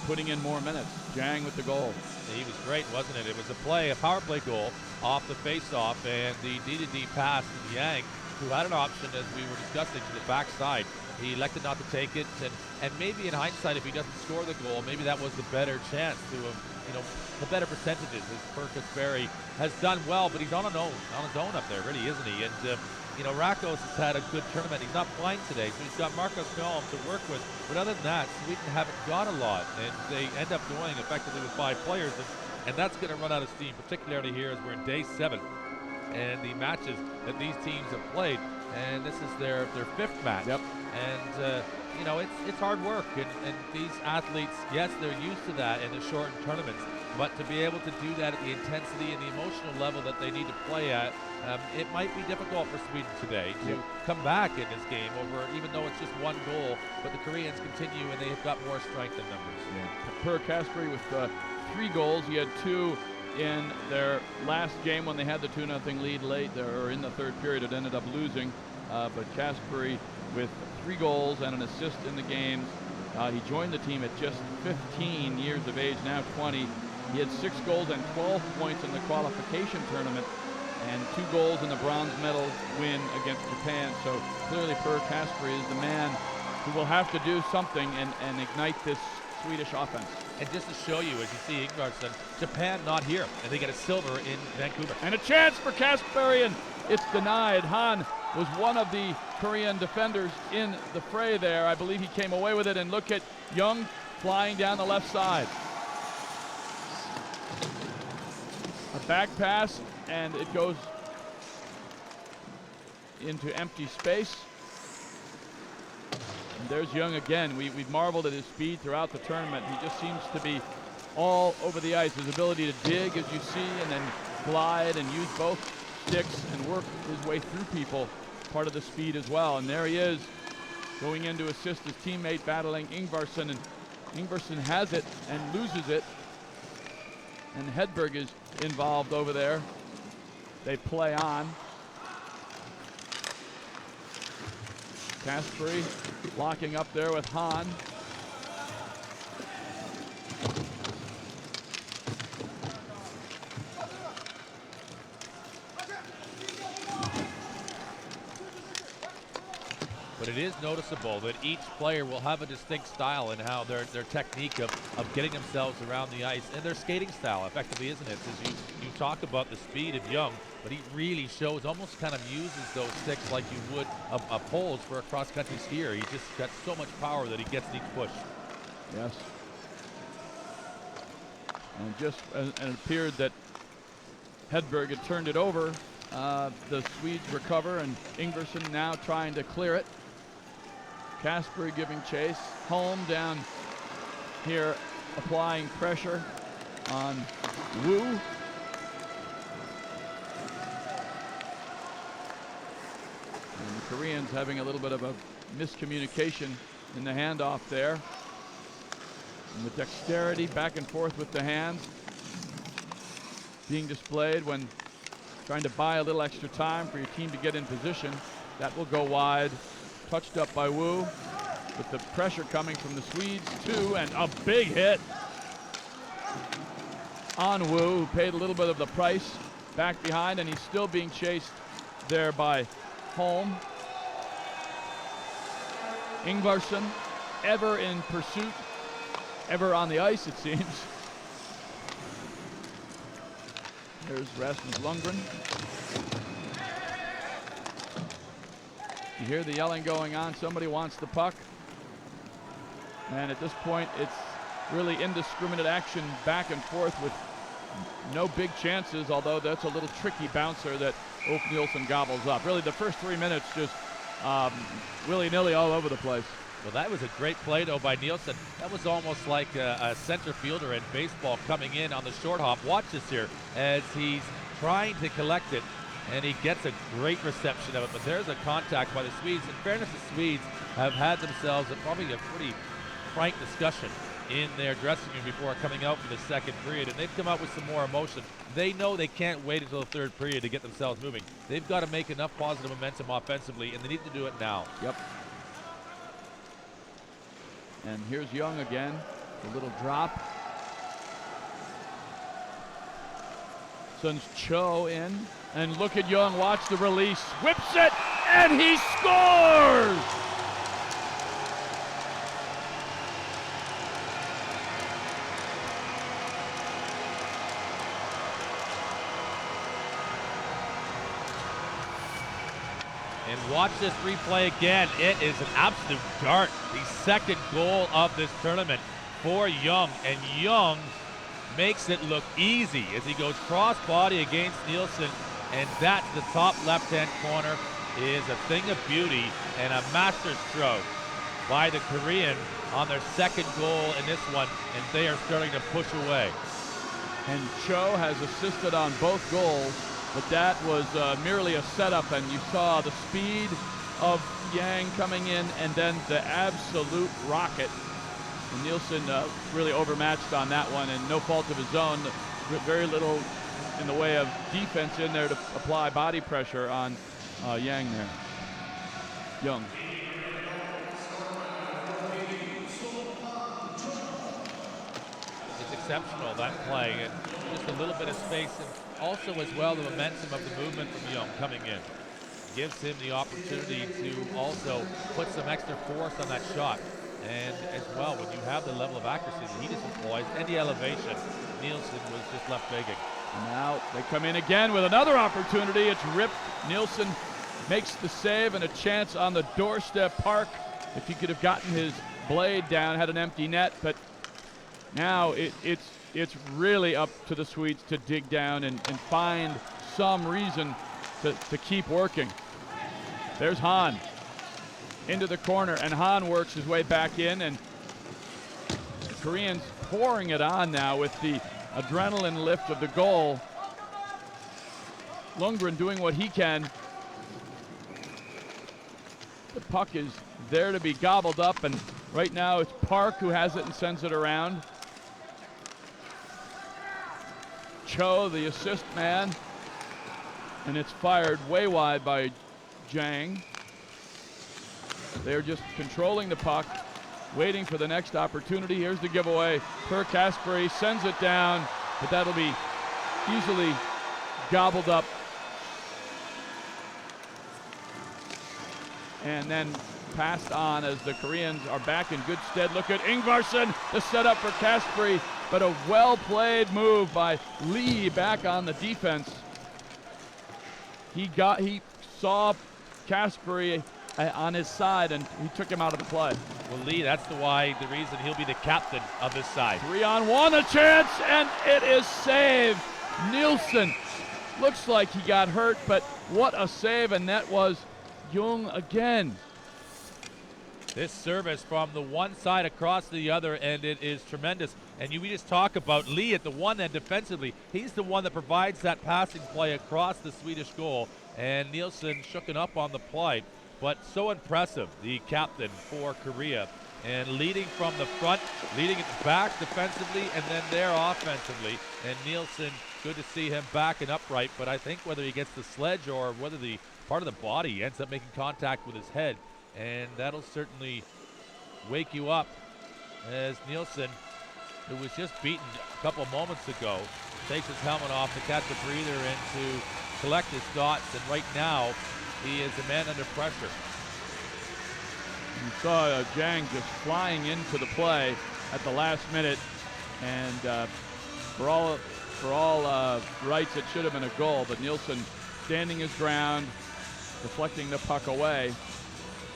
putting in more minutes. Jang with the goal. He was great, wasn't it? It was a power play goal off the face-off, and the D-to-D pass to Yang, who had an option, as we were discussing, to the backside. He elected not to take it, and maybe in hindsight, if he doesn't score the goal, maybe that was the better chance to have, the better percentages, as Perkus Berry has done well, but he's on his own up there, really, isn't he? And Rakos has had a good tournament. He's not playing today, so he's got Marcus Köln to work with. But other than that, Sweden haven't got a lot, and they end up going effectively with 5 players, and that's going to run out of steam, particularly here as we're in day 7, and the matches that these teams have played, and this is their 5th match. Yep. And it's hard work, and these athletes, yes, they're used to that in the shortened tournaments, but to be able to do that at the intensity and the emotional level that they need to play at, it might be difficult for Sweden today to come back in this game over, even though it's just 1 goal, but the Koreans continue and they've got more strength in numbers. Yeah. Per Kasperi with 3 goals. He had 2 in their last game when they had the 2-0 lead late, or in the 3rd period. It ended up losing, but Kasperi with 3 goals and an assist in the games. He joined the team at just 15 years of age, now 20. He had 6 goals and 12 points in the qualification tournament, and 2 goals in the bronze medal win against Japan. So clearly Per Kasperi is the man who will have to do something and ignite this Swedish offense. And just to show you, as you see Ingvarsson, Japan not here, and they get a silver in Vancouver. And a chance for Kasperi, and it's denied. Han was one of the Korean defenders in the fray there. I believe he came away with it, and look at Jung flying down the left side. A back pass, and it goes into empty space. And there's Jung again. We've marveled at his speed throughout the tournament. He just seems to be all over the ice. His ability to dig, as you see, and then glide and use both sticks and work his way through people, part of the speed as well. And there he is, going in to assist his teammate, battling Ingvarsson, and Ingvarsson has it and loses it. And Hedberg is involved over there. They play on. Kasperi locking up there with Han. But it is noticeable that each player will have a distinct style in how their technique of getting themselves around the ice, and their skating style, effectively, isn't it? As you talk about the speed of Jung, but he really shows, almost kind of uses those sticks like you would a poles for a cross-country skier. He just got so much power that he gets in each push. Yes. And it appeared that Hedberg had turned it over. The Swedes recover, and Ingvarsson now trying to clear it. Kasperi giving chase. Holm down here applying pressure on Wu. And the Koreans having a little bit of a miscommunication in the handoff there. And the dexterity back and forth with the hands being displayed when trying to buy a little extra time for your team to get in position. That will go wide. Touched up by Wu, with the pressure coming from the Swedes too, and a big hit on Wu, who paid a little bit of the price back behind, and he's still being chased there by Holm. Ingvarsson, ever in pursuit, ever on the ice, it seems. There's Rasmus Lundgren. You hear the yelling going on. Somebody wants the puck. And at this point, it's really indiscriminate action back and forth with no big chances, although that's a little tricky bouncer that Ulf Nilsson gobbles up. Really, the first 3 minutes just willy-nilly all over the place. Well, that was a great play, though, by Nilsson. That was almost like a center fielder in baseball coming in on the short hop. Watch this here as he's trying to collect it, and he gets a great reception of it. But there's a contact by the Swedes. In fairness, the Swedes have had themselves probably a pretty frank discussion in their dressing room before coming out for the second period, and they've come out with some more emotion. They know they can't wait until the third period to get themselves moving. They've got to make enough positive momentum offensively, and they need to do it now. Yep. And here's Jung again, a little drop. Sends Cho in, and look at Jung, watch the release, whips it, and he scores! And watch this replay again. It is an absolute dart. The second goal of this tournament for Jung. And Jung makes it look easy as he goes cross-body against Nilsson. And that's the top left-hand corner. Is a thing of beauty and a master stroke by the Korean on their second goal in this one. And they are starting to push away. And Cho has assisted on both goals. But that was merely a setup, and you saw the speed of Yang coming in and then the absolute rocket. And Nilsson really overmatched on that one, and no fault of his own. Very little in the way of defense in there to apply body pressure on Yang there. Jung. It's exceptional, that play, and just a little bit of space. And also as well the momentum of the movement from Jung coming in gives him the opportunity to also put some extra force on that shot. And as well, when you have the level of accuracy that he just employs and the elevation, Nilsson was just left begging. And now they come in again with another opportunity. It's ripped. Nilsson makes the save and a chance on the doorstep. Park, if he could have gotten his blade down, had an empty net, but now it's really up to the Swedes to dig down and find some reason to keep working. There's Han into the corner, and Han works his way back in, and the Koreans pouring it on now with the adrenaline lift of the goal. Lundgren doing what he can. The puck is there to be gobbled up, and right now it's Park who has it and sends it around. Cho, the assist man, and it's fired way wide by Jang. They're just controlling the puck, waiting for the next opportunity. Here's the giveaway. Per Kasperi sends it down, but that'll be easily gobbled up. And then passed on as the Koreans are back in good stead. Look at Ingvarsson, the setup for Kasperi, but a well-played move by Lee back on the defense. He saw Kasperi on his side, and he took him out of the play. Well, Lee, that's the reason he'll be the captain of this side. 3-on-1, a chance, and it is saved. Nilsson looks like he got hurt, but what a save, and that was Jung again. This service from the one side across to the other, and it is tremendous. And we just talk about Lee at the one end defensively. He's the one that provides that passing play across the Swedish goal, and Nilsson shooken up on the play. But so impressive, the captain for Korea, and leading from the front, leading it back defensively, and then there offensively. And Nilsson, good to see him back and upright, but I think whether he gets the sledge or whether the part of the body ends up making contact with his head, and that'll certainly wake you up as Nilsson, who was just beaten a couple moments ago, takes his helmet off to catch a breather and to collect his thoughts, and right now he is a man under pressure. You saw Jang just flying into the play at the last minute, and for all rights, it should have been a goal, but Nilsson standing his ground, deflecting the puck away.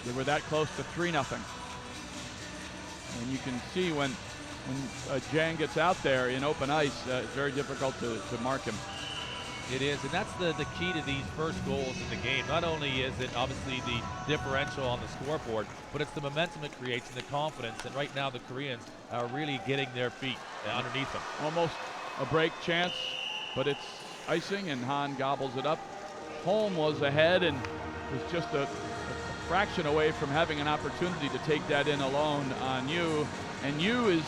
They were that close to 3-0. And you can see when Jang gets out there in open ice, it's very difficult to mark him. It is, and that's the key to these first goals in the game. Not only is it obviously the differential on the scoreboard, but it's the momentum it creates and the confidence. And right now the Koreans are really getting their feet underneath them. Almost a break chance, but it's icing, and Han gobbles it up. Holm was ahead and was just a fraction away from having an opportunity to take that in alone on Yu. And Yu is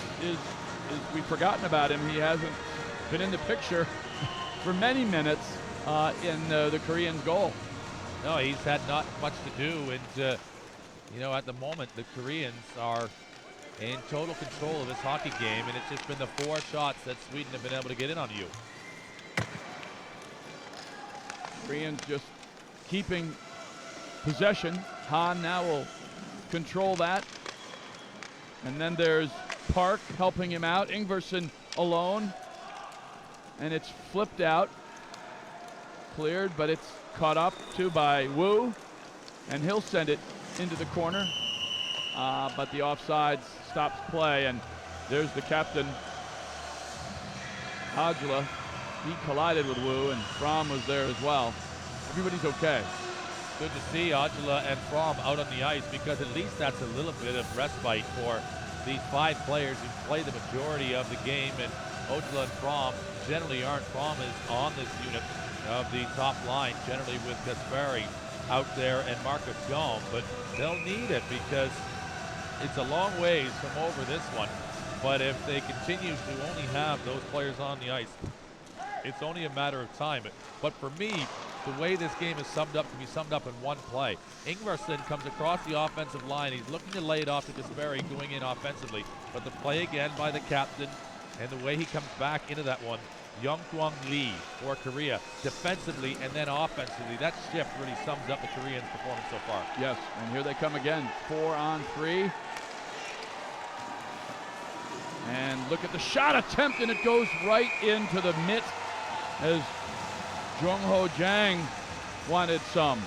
we've forgotten about him. He hasn't been in the picture for many minutes in the Koreans' goal. No, he's had not much to do, and you know, at the moment the Koreans are in total control of this hockey game, and it's just been the 4 shots that Sweden have been able to get in on Yu. Koreans just keeping possession. Han now will control that. And then there's Park helping him out. Ingvarsson alone. And it's flipped out. Cleared, but it's caught up to by Wu. And he'll send it into the corner. But the offside stops play. And there's the captain, Ajla. He collided with Wu, and Fromm was there as well. Everybody's okay. Good to see Ajla and Fromm out on the ice, because at least that's a little bit of respite for these 5 players who play the majority of the game. And Ajla and Fromm generally aren't. Fromm is on this unit of the top line, generally with Kasperi out there and Marcus Gaume, but they'll need it because it's a long ways from over this one. But if they continue to only have those players on the ice, it's only a matter of time. But for me, the way this game is summed up can be summed up in one play. Ingvarsson comes across the offensive line. He's looking to lay it off to Kasperi going in offensively. But the play again by the captain, and the way he comes back into that one, Young-Kwang Lee for Korea, defensively and then offensively. That shift really sums up the Koreans' performance so far. Yes, and here they come again. 4-on-3. And look at the shot attempt, and it goes right into the mitt as Jung-Ho Jang wanted some.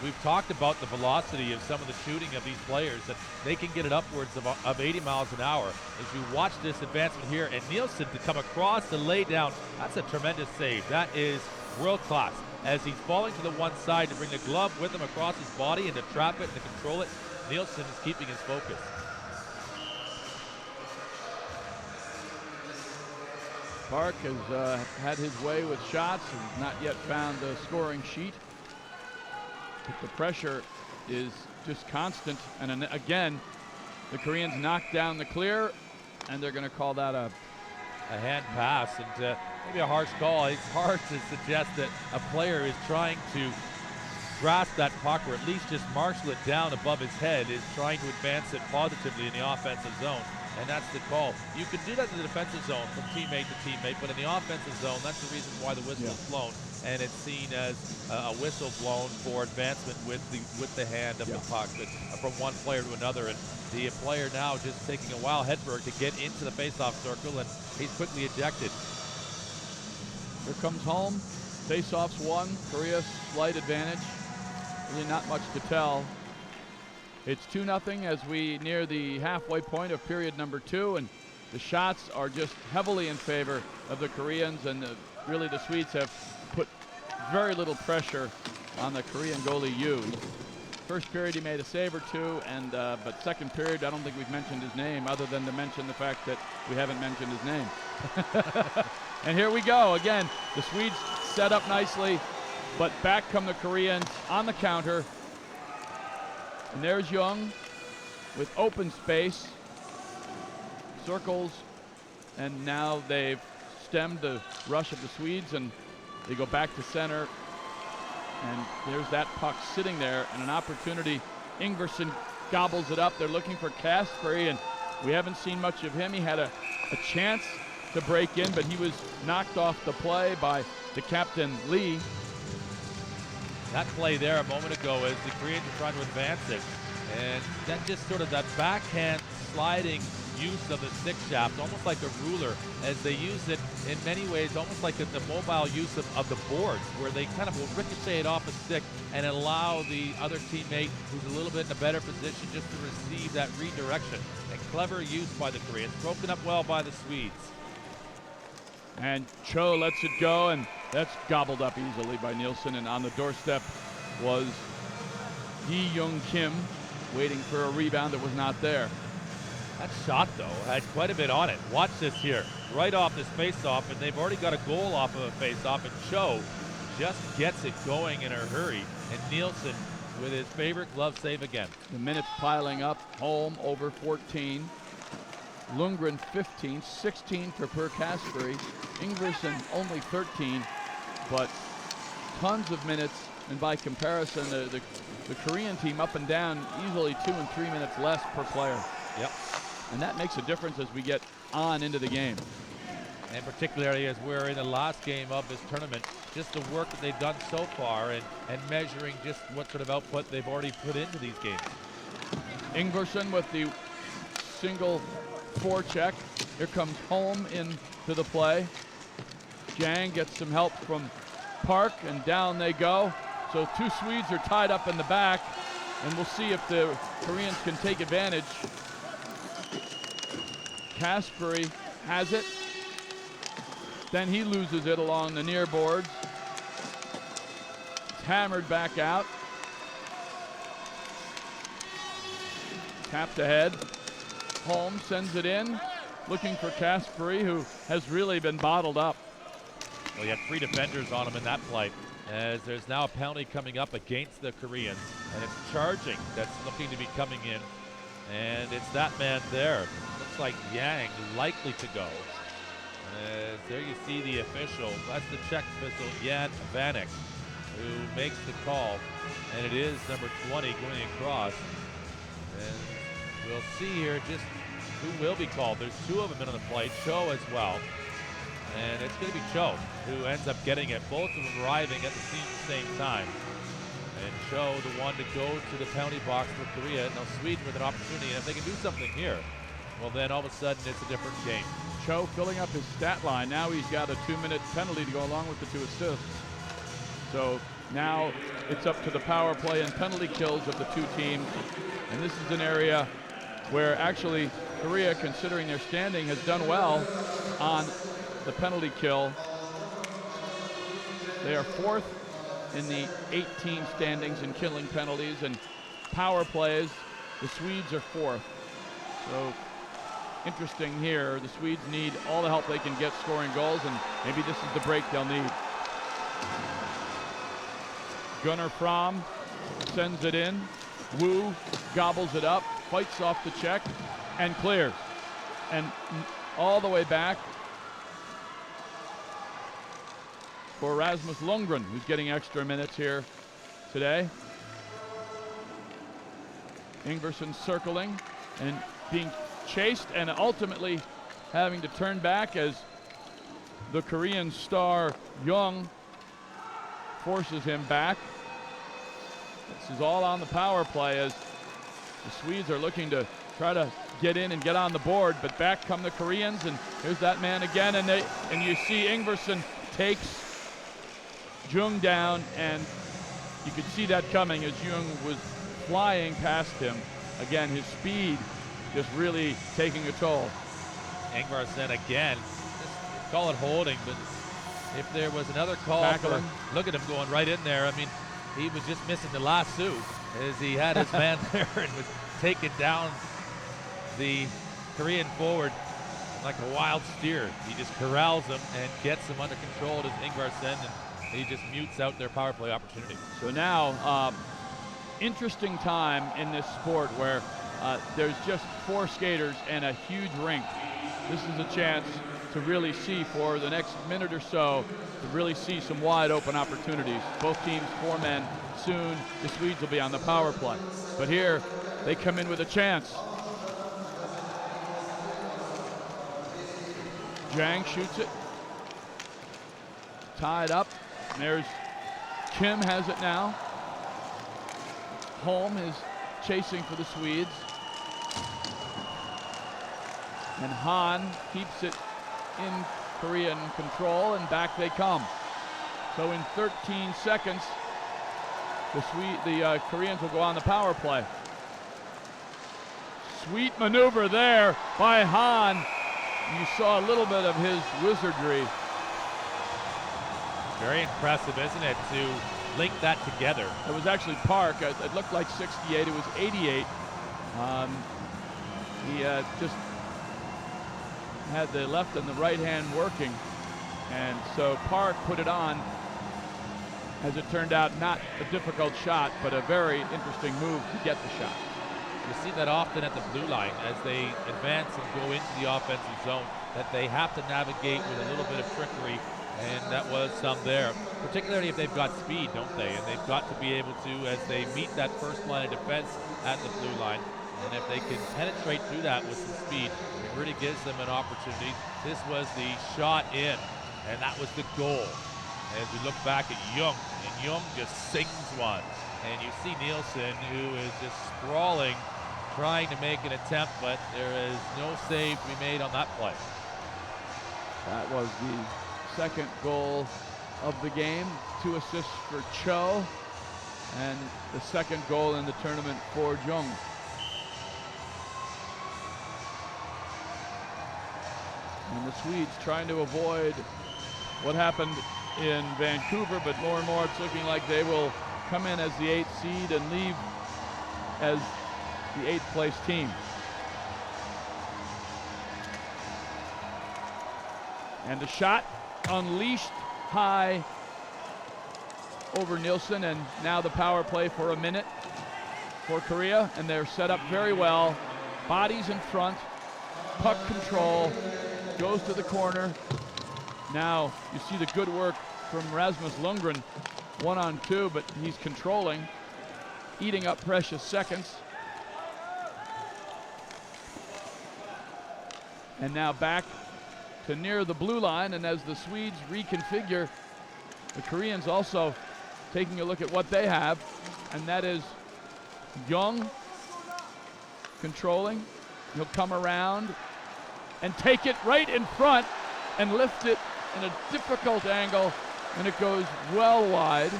We've talked about the velocity of some of the shooting of these players, that they can get it upwards of 80 miles an hour. As you watch this advancement here, and Nilsson to come across to lay down, that's a tremendous save. That is world class. As he's falling to the one side to bring the glove with him across his body and to trap it and to control it, Nilsson is keeping his focus. Park has had his way with shots and not yet found the scoring sheet. But the pressure is just constant. And again, the Koreans knock down the clear, and they're going to call that a hand pass, and maybe a harsh call. It's hard to suggest that a player is trying to grasp that puck, or at least just marshal it down above his head, is trying to advance it positively in the offensive zone. And that's the call. You can do that in the defensive zone from teammate to teammate, but in the offensive zone, that's the reason why the whistle is blown, and it's seen as a whistle blown for advancement with the hand of the puck, from one player to another. And the player now just taking a wild Hedberg to get into the faceoff circle, and he's quickly ejected. Here comes home. Faceoffs won. Korea slight advantage. Really not much to tell. It's 2-0 as we near the halfway point of period number 2, and the shots are just heavily in favor of the Koreans, and really the Swedes have put very little pressure on the Korean goalie Yu. First period he made a save or two, and but second period I don't think we've mentioned his name, other than to mention the fact that we haven't mentioned his name. And here we go again. The Swedes set up nicely, but back come the Koreans on the counter. And there's Jung with open space, circles, and now they've stemmed the rush of the Swedes, and they go back to center. And there's that puck sitting there, and an opportunity. Ingvarsson gobbles it up. They're looking for Kasperi, and we haven't seen much of him. He had a chance to break in, but he was knocked off the play by the captain, Lee. That play there a moment ago as the Koreans are trying to advance it. And then just sort of that backhand sliding use of the stick shaft, almost like a ruler, as they use it in many ways, almost like the mobile use of the boards, where they kind of will ricochet it off a stick and allow the other teammate who's a little bit in a better position just to receive that redirection. And clever use by the Koreans, broken up well by the Swedes. And Cho lets it go, and That's gobbled up easily by Nilsson, and on the doorstep was Young Kim waiting for a rebound that was not there. That shot, though, had quite a bit on it. Watch this here. Right off this face-off, and they've already got a goal off of a face-off, and Cho just gets it going in a hurry. And Nilsson with his favorite glove save again. The minutes piling up. Holm over 14. Lundgren 15, 16 for Per Kasperi. Ingvarsson only 13, but tons of minutes, and by comparison, the Korean team up and down easily 2 and 3 minutes less per player. Yep. And that makes a difference as we get on into the game. And particularly as we're in the last game of this tournament, just the work that they've done so far and measuring just what sort of output they've already put into these games. Ingvarsson with the single forecheck. Here comes Holm into the play. Jang gets some help from Park, and down they go. So 2 Swedes are tied up in the back, and we'll see if the Koreans can take advantage. Kasperi has it. Then he loses it along the near boards. It's hammered back out. Tapped ahead. Holm sends it in, looking for Kasperi, who has really been bottled up. Well, you had 3 defenders on him in that play, as there's now a penalty coming up against the Koreans, and it's Charging that's looking to be coming in, and it's that man there. Looks like Yang likely to go. There you see the official. That's the Czech official, Jan Vanek, who makes the call, and it is number 20 going across. And we'll see here just who will be called. There's 2 of them in on the play, Cho as well. And it's going to be Cho who ends up getting it. Both of them arriving at the same time. And Cho, the one to go to the penalty box for Korea. Now Sweden with an opportunity, and if they can do something here, well then all of a sudden it's a different game. Cho filling up his stat line. Now he's got a 2-minute penalty to go along with the 2 assists. So now it's up to the power play and penalty kills of the 2 teams. And this is an area where actually Korea, considering their standing, has done well on the penalty kill. They are 4th in the 8-team standings in killing penalties, and power plays, the Swedes are 4th. So interesting here. The Swedes need all the help they can get scoring goals, and maybe this is the break they'll need. Gunnar Fromm sends it in. Wu gobbles it up, fights off the check, and clears. And all the way back for Rasmus Lundgren, who's getting extra minutes here today. Ingvarsson circling and being chased, and ultimately having to turn back as the Korean star Jung forces him back. This is all on the power play as the Swedes are looking to try to get in and get on the board, but back come the Koreans, and here's that man again, and you see Ingvarsson takes Jung down, and you could see that coming as Jung was flying past him. Again, his speed just really taking a toll. Ingvarsson again, just call it holding, but if there was another call Tackling. look at him going right in there. I mean, he was just missing the lasso as he had his man there and was taking down the Korean forward like a wild steer. He just corrals him and gets him under control as Ingvarsson, and he just mutes out their power play opportunity. So now, interesting time in this sport where there's just 4 skaters and a huge rink. This is a chance to really see, for the next minute or so, to really see some wide open opportunities. Both teams 4 men. Soon the Swedes will be on the power play. But here they come in with a chance. Jang shoots it. Tied up. There's Kim has it now. Holm is chasing for the Swedes. And Han keeps it in Korean control, and back they come. So in 13 seconds, the Koreans will go on the power play. Sweet maneuver there by Han. You saw a little bit of his wizardry. Very impressive, isn't it, to link that together? It was actually Park. It looked like 68. It was 88. He just had the left and the right hand working. And so Park put it on. As it turned out, not a difficult shot, but a very interesting move to get the shot. You see that often at the blue line as they advance and go into the offensive zone, that they have to navigate with a little bit of trickery, and that was some there. Particularly if they've got speed, don't they? And they've got to be able to, as they meet that first line of defense at the blue line, and if they can penetrate through that with some speed, it really gives them an opportunity. This was the shot in, and that was the goal. As we look back at Jung, and Jung just sings one. And you see Nilsson, who is just sprawling, trying to make an attempt, but there is no save to be made on that play. That was the second goal of the game. 2 assists for Cho, and the second goal in the tournament for Jung. And the Swedes trying to avoid what happened in Vancouver, but more and more it's looking like they will come in as the 8th seed and leave as the 8th place team. And the shot unleashed high over Nilsson, and now the power play for a minute for Korea, and they're set up very well. Bodies in front, puck control, goes to the corner. Now you see the good work from Rasmus Lundgren, 1-on-2, but he's controlling, eating up precious seconds. And now back to near the blue line, and as the Swedes reconfigure, the Koreans also taking a look at what they have, and that is Jung controlling. He'll come around and take it right in front and lift it in a difficult angle, and it goes well wide,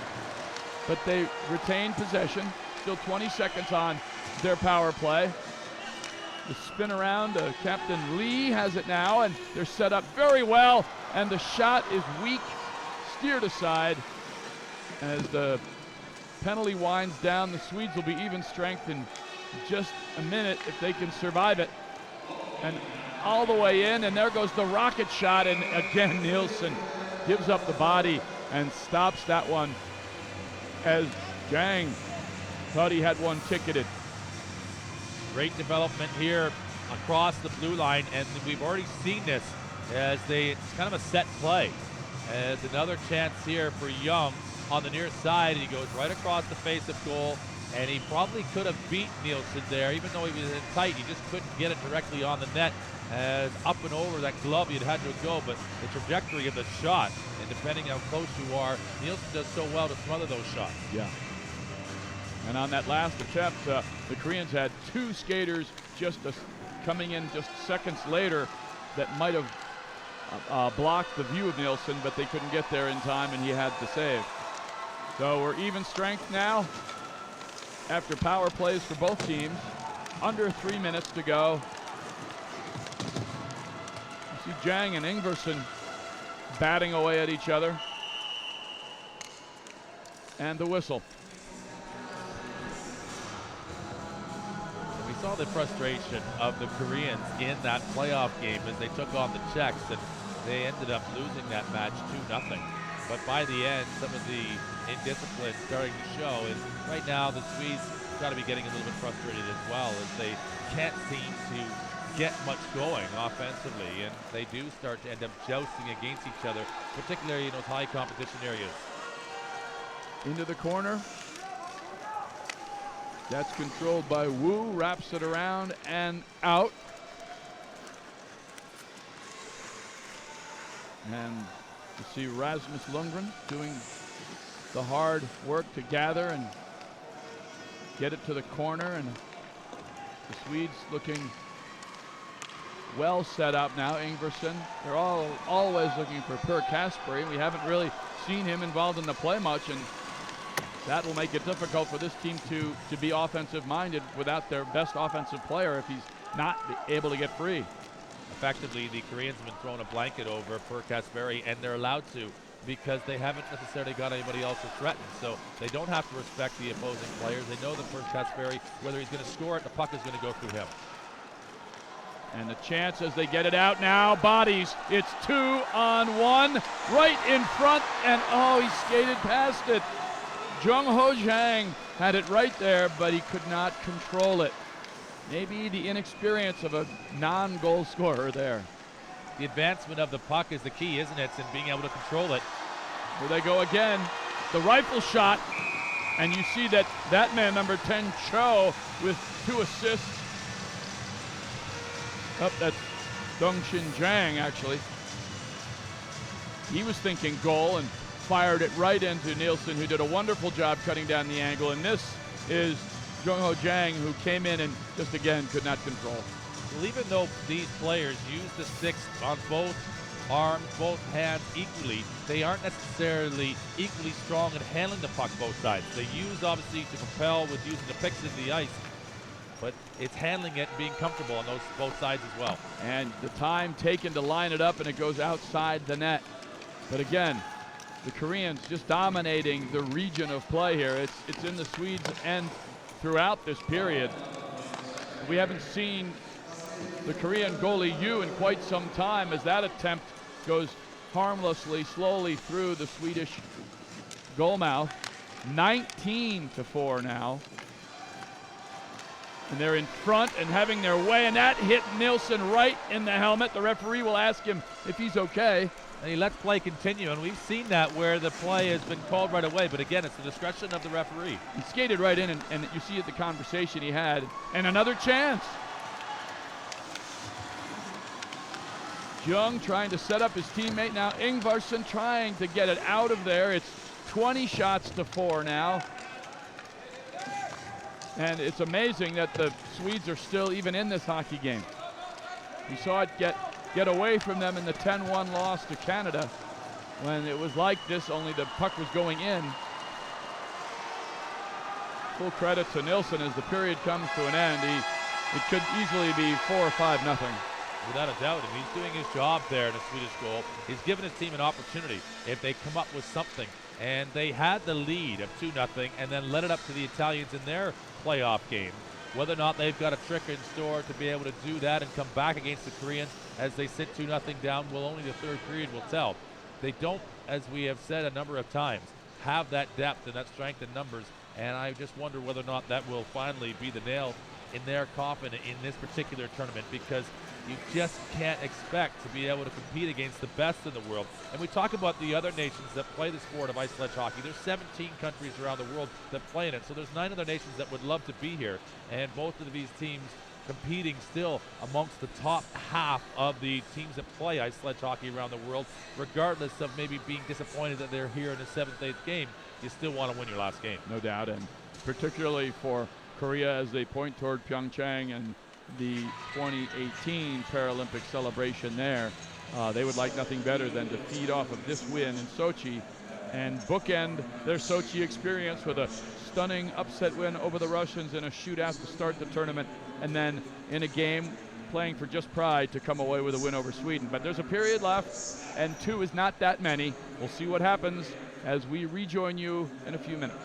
but they retain possession. Still 20 seconds on their power play. The spin around, Captain Lee has it now, and they're set up very well, and the shot is weak, steered aside. As the penalty winds down, the Swedes will be even strength in just a minute if they can survive it. And all the way in, and there goes the rocket shot, and again Nilsson gives up the body and stops that one as Jang thought he had one ticketed. Great development here across the blue line, and we've already seen this as it's kind of a set play. As another chance here for Jung on the near side, he goes right across the face of goal, and he probably could have beat Nilsson there, even though he was in tight. He just couldn't get it directly on the net, as up and over that glove he'd had to go, but the trajectory of the shot, and depending how close you are, Nilsson does so well to smother those shots. Yeah. And on that last attempt, the Koreans had 2 skaters just coming in just seconds later that might have blocked the view of Nilsson, but they couldn't get there in time, and he had to save. So we're even strength now after power plays for both teams. Under 3 minutes to go. You see Jang and Ingvarsson batting away at each other. And the whistle. We saw the frustration of the Koreans in that playoff game as they took on the Czechs, and they ended up losing that match 2-0. But by the end, some of the indiscipline starting to show, and right now the Swedes got to be getting a little bit frustrated as well, as they can't seem to get much going offensively, and they do start to end up jousting against each other, particularly in those high competition areas. Into the corner. That's controlled by Wu, wraps it around and out. And you see Rasmus Lundgren doing the hard work to gather and get it to the corner, and the Swedes looking well set up now. Ingvarsson, they're always looking for Per Kasper. We haven't really seen him involved in the play much, and that will make it difficult for this team to be offensive minded without their best offensive player if he's not able to get free. Effectively, the Koreans have been throwing a blanket over Per Kasperi, and they're allowed to. because they haven't necessarily got anybody else to threaten. So they don't have to respect the opposing players. They know that for Tesfaye, whether he's going to score it, the puck is going to go through him. And the chance as they get it out now, bodies. It's 2-on-1 right in front, and oh, he skated past it. Seung-Hwan Jung had it right there, but he could not control it. Maybe the inexperience of a non-goal scorer there. The advancement of the puck is the key, isn't it? And being able to control it. Here they go again. The rifle shot, and you see that man, number 10, Cho, with 2 assists. Oh, that's Dong-Shin Jang, actually. He was thinking goal and fired it right into Nilsson, who did a wonderful job cutting down the angle. And this is Seung-Hwan Jung, who came in and just again could not control. Well, even though these players use the sticks on both arms, both hands equally, they aren't necessarily equally strong in handling the puck both sides. They use, obviously, to propel with using the picks of the ice, but it's handling it and being comfortable on those both sides as well. And the time taken to line it up, and it goes outside the net. But again, the Koreans just dominating the region of play here. It's in the Swedes' end throughout this period. We haven't seen the Korean goalie Yu in quite some time, as that attempt goes harmlessly, slowly through the Swedish goal mouth. 19-4 now. And they're in front and having their way, and that hit Nilsson right in the helmet. The referee will ask him if he's okay. And he lets play continue, and we've seen that where the play has been called right away, but again, it's the discretion of the referee. He skated right in, and you see it, the conversation he had, and another chance. Jung trying to set up his teammate now. Ingvarsson trying to get it out of there. It's 20 shots to 4 now. And it's amazing that the Swedes are still even in this hockey game. We saw it get away from them in the 10-1 loss to Canada when it was like this, only the puck was going in. Full credit to Nilsson as the period comes to an end. It could easily be 4 or 5-0. Without a doubt, and he's doing his job there in the Swedish goal. He's given his team an opportunity if they come up with something. And they had the lead of 2-0 and then let it up to the Italians in their playoff game. Whether or not they've got a trick in store to be able to do that and come back against the Koreans as they sit 2-0 down, well, only the third period will tell. They don't, as we have said a number of times, have that depth and that strength in numbers, and I just wonder whether or not that will finally be the nail in their coffin in this particular tournament, because you just can't expect to be able to compete against the best in the world. And we talk about the other nations that play the sport of ice sledge hockey. There's 17 countries around the world that play in it, so there's 9 other nations that would love to be here, and both of these teams competing still amongst the top half of the teams that play ice sledge hockey around the world, regardless of maybe being disappointed that they're here in the 7th, 8th game. You still want to win your last game. No doubt, and particularly for Korea as they point toward Pyeongchang and the 2018 Paralympic celebration there. They would like nothing better than to feed off of this win in Sochi and bookend their Sochi experience with a stunning upset win over the Russians in a shootout to start the tournament, and then in a game playing for just pride to come away with a win over Sweden. But there's a period left, and 2 is not that many. We'll see what happens as we rejoin you in a few minutes.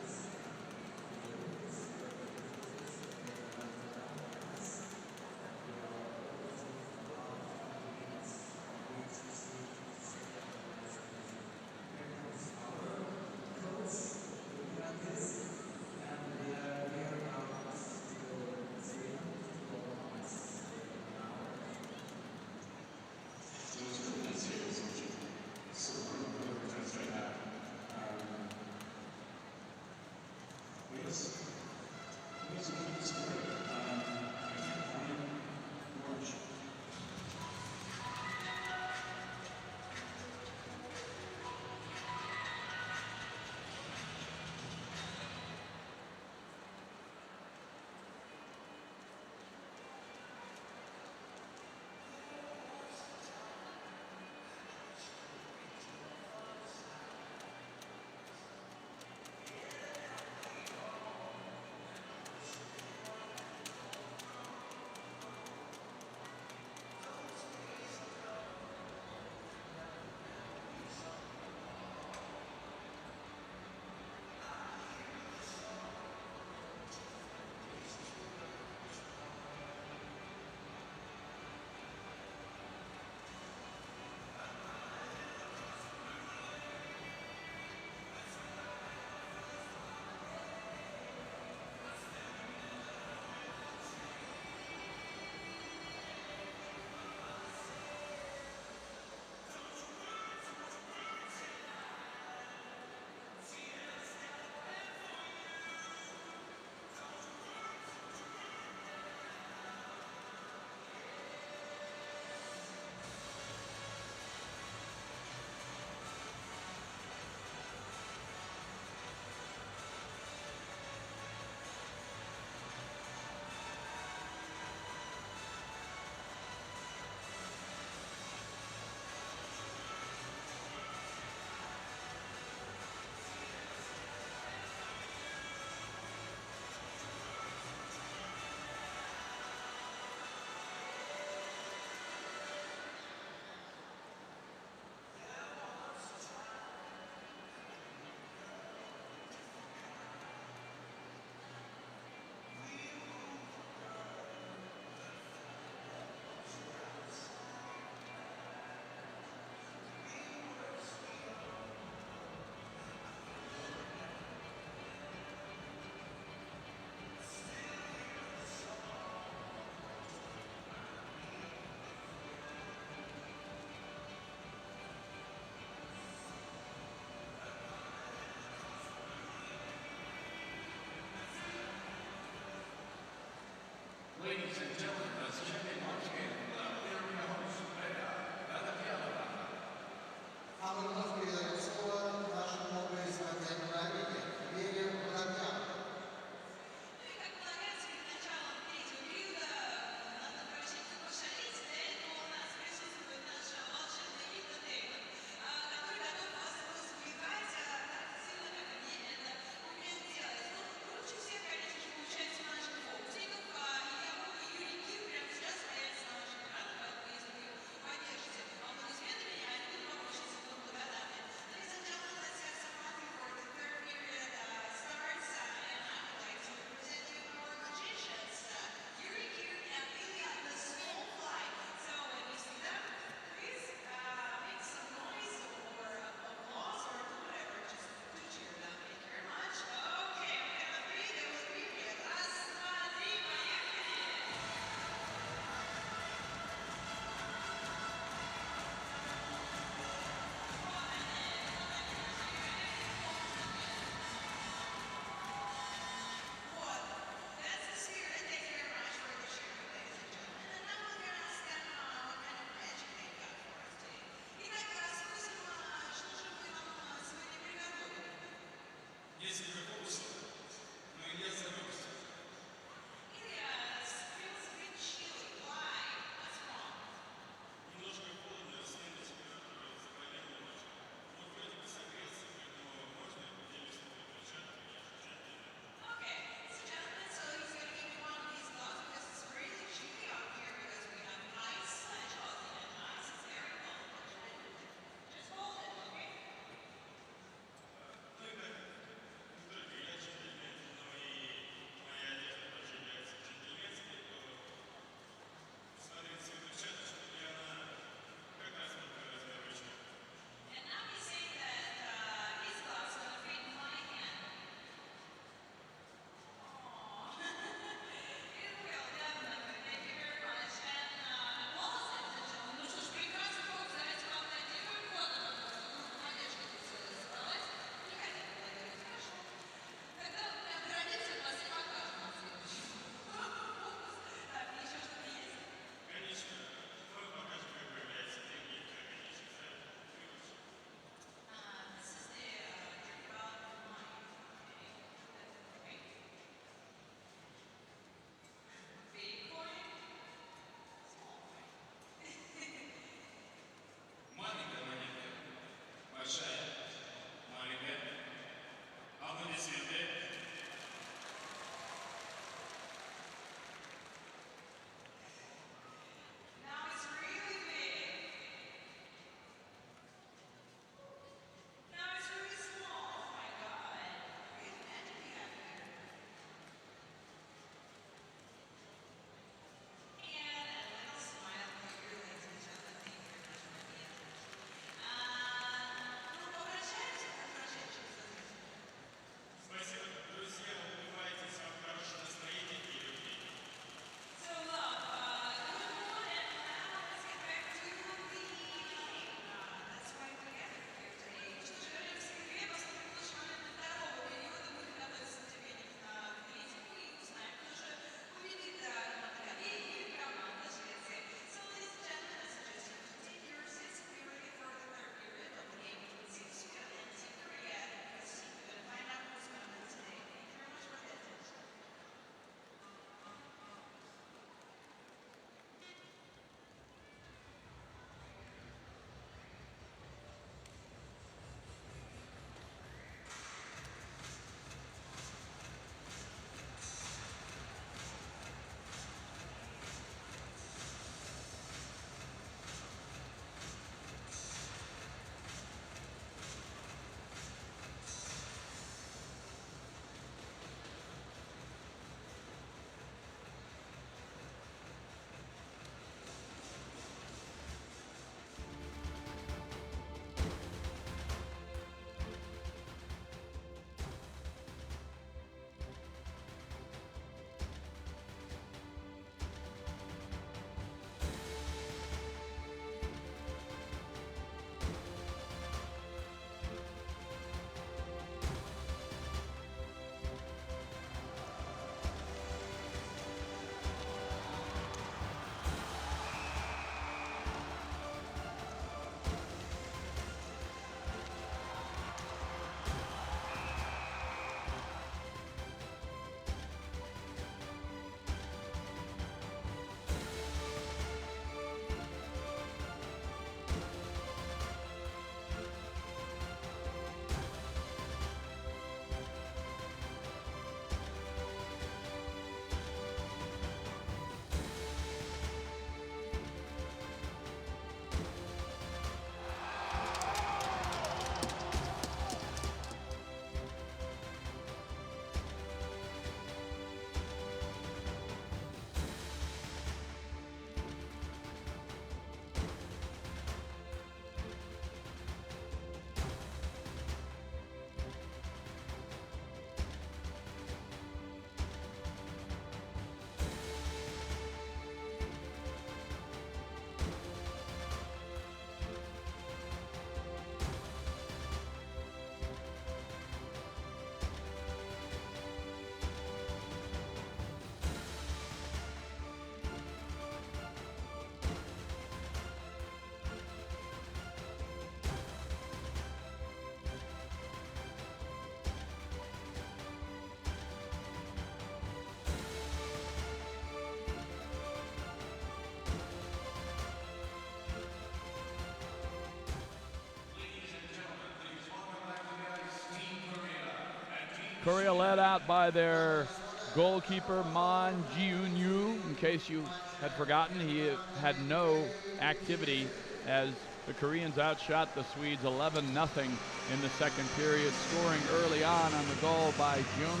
Korea led out by their goalkeeper, Man Ji-Eun-yu. In case you had forgotten, he had no activity as the Koreans outshot the Swedes 11-0 in the second period, scoring early on the goal by Jung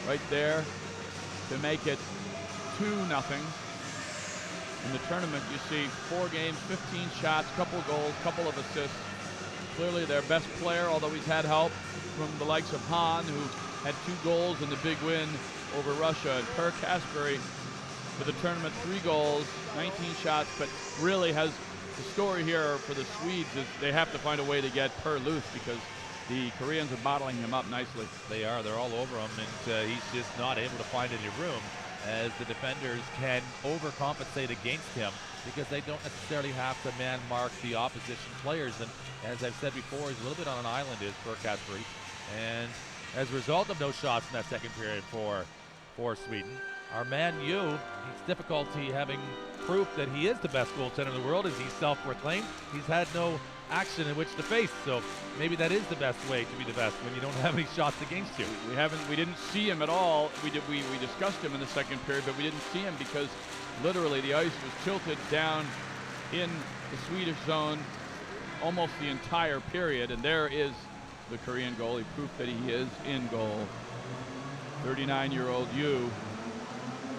right there to make it 2-0. In the tournament, you see 4 games, 15 shots, couple goals, couple of assists. Clearly their best player, although he's had help from the likes of Han, who had 2 goals in the big win over Russia. And Per Kasperry for the tournament, 3 goals, 19 shots, but really has the story here for the Swedes is they have to find a way to get Per loose because the Koreans are bottling him up nicely. They are. They're all over him, and he's just not able to find any room as the defenders can overcompensate against him because they don't necessarily have to man-mark the opposition players. And as I've said before, he's a little bit on an island, is Per Kasperry. And as a result of no shots in that second period for Sweden, our man Yu, he's difficulty having proof that he is the best goaltender in the world as he's self-proclaimed. He's had no action in which to face, so maybe that is the best way to be the best when you don't have any shots against you. We didn't see him at all. We discussed him in the second period, but we didn't see him because literally the ice was tilted down in the Swedish zone almost the entire period, and there is the Korean goalie, proof that he is in goal. 39-year-old Yu,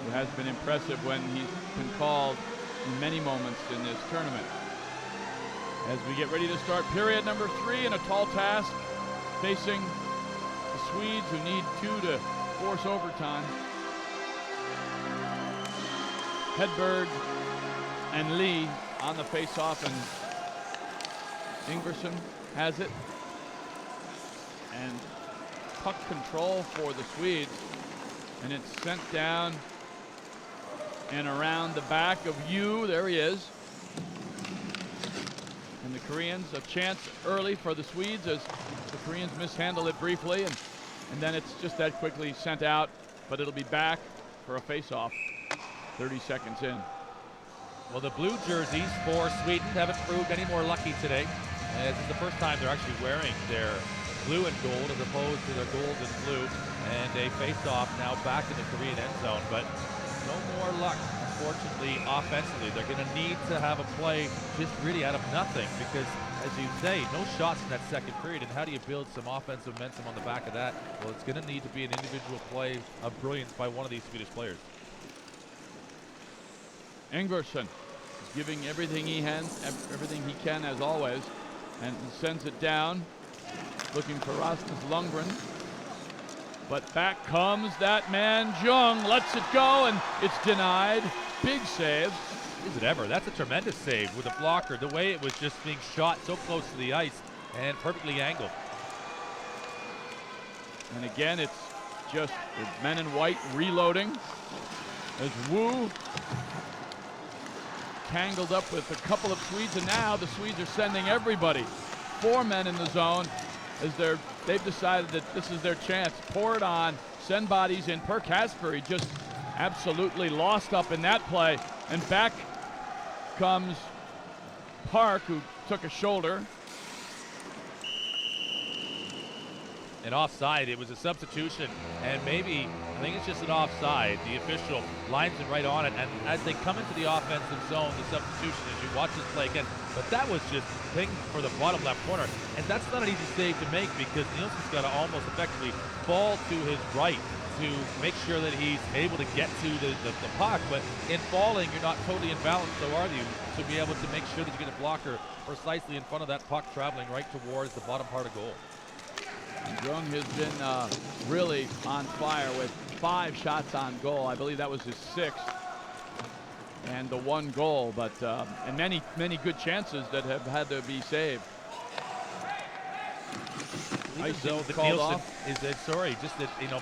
who has been impressive when he's been called in many moments in this tournament. As we get ready to start period number 3 in a tall task, facing the Swedes who need 2 to force overtime. Hedberg and Lee on the face-off, and Ingvarsson has it. And puck control for the Swedes, and it's sent down and around the back of Yu. There he is. And the Koreans, a chance early for the Swedes as the Koreans mishandle it briefly, and then it's just that quickly sent out, but it'll be back for a face-off 30 seconds in. Well, the blue jerseys for Sweden haven't proved any more lucky today. This is the first time they're actually wearing their blue and gold as opposed to their gold and blue. And a face-off now back in the Korean end zone, but no more luck, unfortunately, offensively. They're going to need to have a play just really out of nothing because, as you say, no shots in that second period. And how do you build some offensive momentum on the back of that? Well, it's going to need to be an individual play of brilliance by one of these Swedish players. Ingvarsson is giving everything he can, as always, and sends it down, looking for Rasmus Lundgren. But back comes that man Jung, lets it go, and it's denied. Big save. Is it ever? That's a tremendous save with a blocker. The way it was just being shot so close to the ice and perfectly angled. And again, it's just the men in white reloading as Wu tangled up with a couple of Swedes, and now the Swedes are sending everybody. 4 men in the zone as they've decided that this is their chance. Pour it on, send bodies in. Per Kasperry just absolutely lost up in that play, and back comes Park, who took a shoulder. And offside, it was a substitution, and maybe, I think it's just an offside. The official lines it right on it, and as they come into the offensive zone, the substitution, as you watch this play again, but that was just ping for the bottom left corner, and that's not an easy save to make because Nilsson's got to almost effectively fall to his right to make sure that he's able to get to the puck, but in falling, you're not totally in balance, so are you, to be able to make sure that you get a blocker precisely in front of that puck traveling right towards the bottom part of goal. Jung has been really on fire with 5 shots on goal. I believe that was his 6th, and the 1 goal, but and many good chances that have had to be saved. So the Nilsson is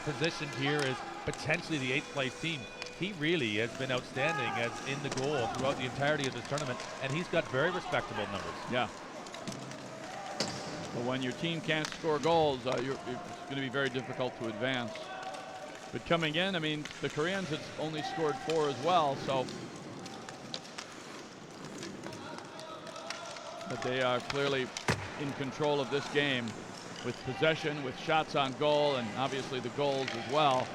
positioned here as potentially the 8th place team. He really has been outstanding as in the goal throughout the entirety of this tournament, and he's got very respectable numbers. Yeah. But when your team can't score goals, it's going to be very difficult to advance. But coming in, I mean, the Koreans had only scored 4 as well, so. But they are clearly in control of this game. with possession, with shots on goal, and obviously the goals as well.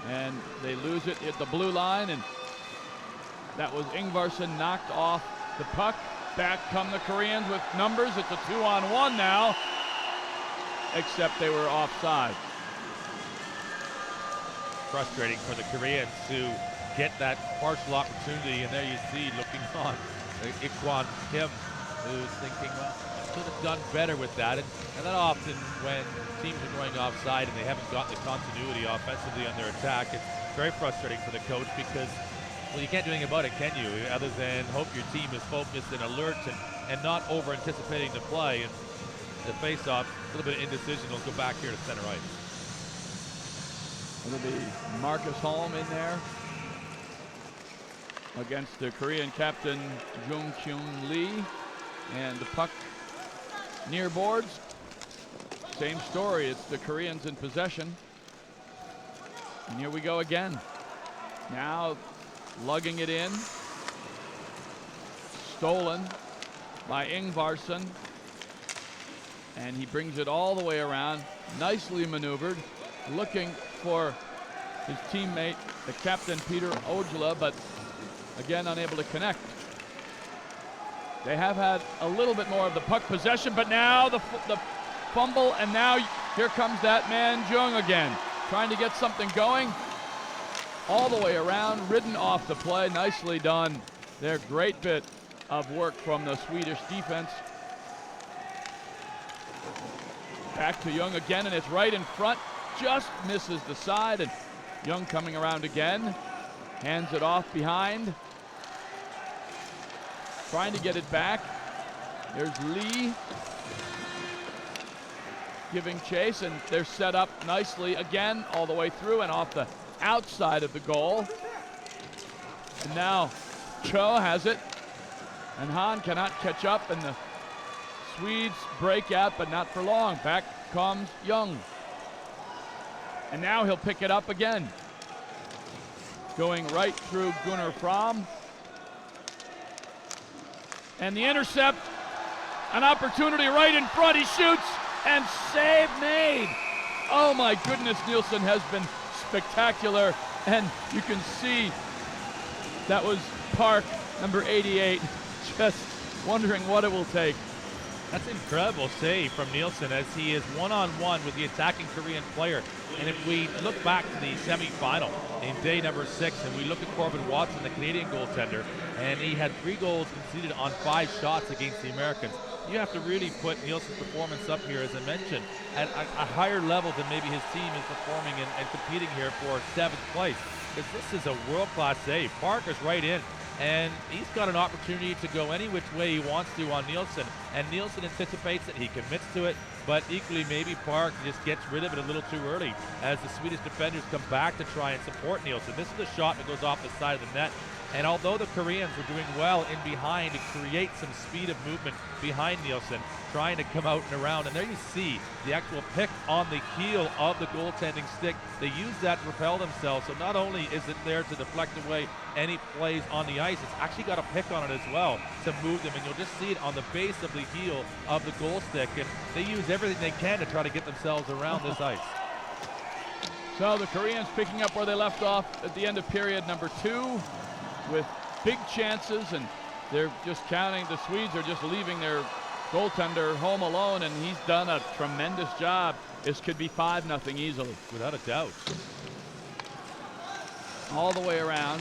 And they lose it at the blue line, and that was Ingvarsson knocked off the puck. Back come the Koreans with numbers. It's a 2-on-1 now, except they were offside. Frustrating for the Koreans to get that partial opportunity, and there you see, looking on, Ikwon Kim, who's thinking, well, I could have done better with that. And that often, when teams are going offside and they haven't gotten the continuity offensively on their attack, it's very frustrating for the coach because, well, you can't do anything about it, can you? Other than hope your team is focused and alert and not over-anticipating the play. And the face-off, a little bit of indecision. Will go back here to center ice. It'll be Marcus Holm in there against the Korean captain Jung Kyung Lee, and the puck near boards. Same story, it's the Koreans in possession. And here we go again. Now lugging it in. Stolen by Ingvarsson. And he brings it all the way around. Nicely maneuvered. Looking for his teammate, the captain Peter Ojala, but again unable to connect. They have had a little bit more of the puck possession, but now the fumble, and now here comes that man Jung again, trying to get something going. All the way around, ridden off the play, nicely done. There, great bit of work from the Swedish defense. Back to Jung again, and it's right in front. Just misses the side, and Jung coming around again. Hands it off behind. Trying to get it back. There's Lee giving chase, and they're set up nicely again all the way through and off the outside of the goal. And now Cho has it, and Han cannot catch up, and the Swedes break out, but not for long. Back comes Jung. And now he'll pick it up again. Going right through Gunnar Fromm. And the intercept, an opportunity right in front. He shoots, and save made. Oh my goodness, Nilsson has been spectacular. And you can see that was Park, number 88, just wondering what it will take. That's an incredible save from Nilsson as he is one-on-one with the attacking Korean player. And if we look back to the semi-final in day number 6, and we look at Corbin Watson, the Canadian goaltender, and he had 3 goals conceded on 5 shots against the Americans. You have to really put Nilsson's performance up here, as I mentioned, at a higher level than maybe his team is performing and competing here for 7th place. Because this is a world-class save. Parker's right in. And he's got an opportunity to go any which way he wants to on Nilsson. And Nilsson anticipates it, he commits to it, but equally maybe Park just gets rid of it a little too early as the Swedish defenders come back to try and support Nilsson. This is a shot that goes off the side of the net. And although the Koreans were doing well in behind to create some speed of movement behind Nilsson, trying to come out and around, and there you see the actual pick on the heel of the goaltending stick. They use that to propel themselves, so not only is it there to deflect away any plays on the ice, it's actually got a pick on it as well to move them, and you'll just see it on the base of the heel of the goal stick, and they use everything they can to try to get themselves around this ice. So the Koreans picking up where they left off at the end of period number 2 with big chances, and they're just counting. The Swedes are just leaving their goaltender home alone, and he's done a tremendous job. This could be 5-0 easily. Without a doubt. All the way around.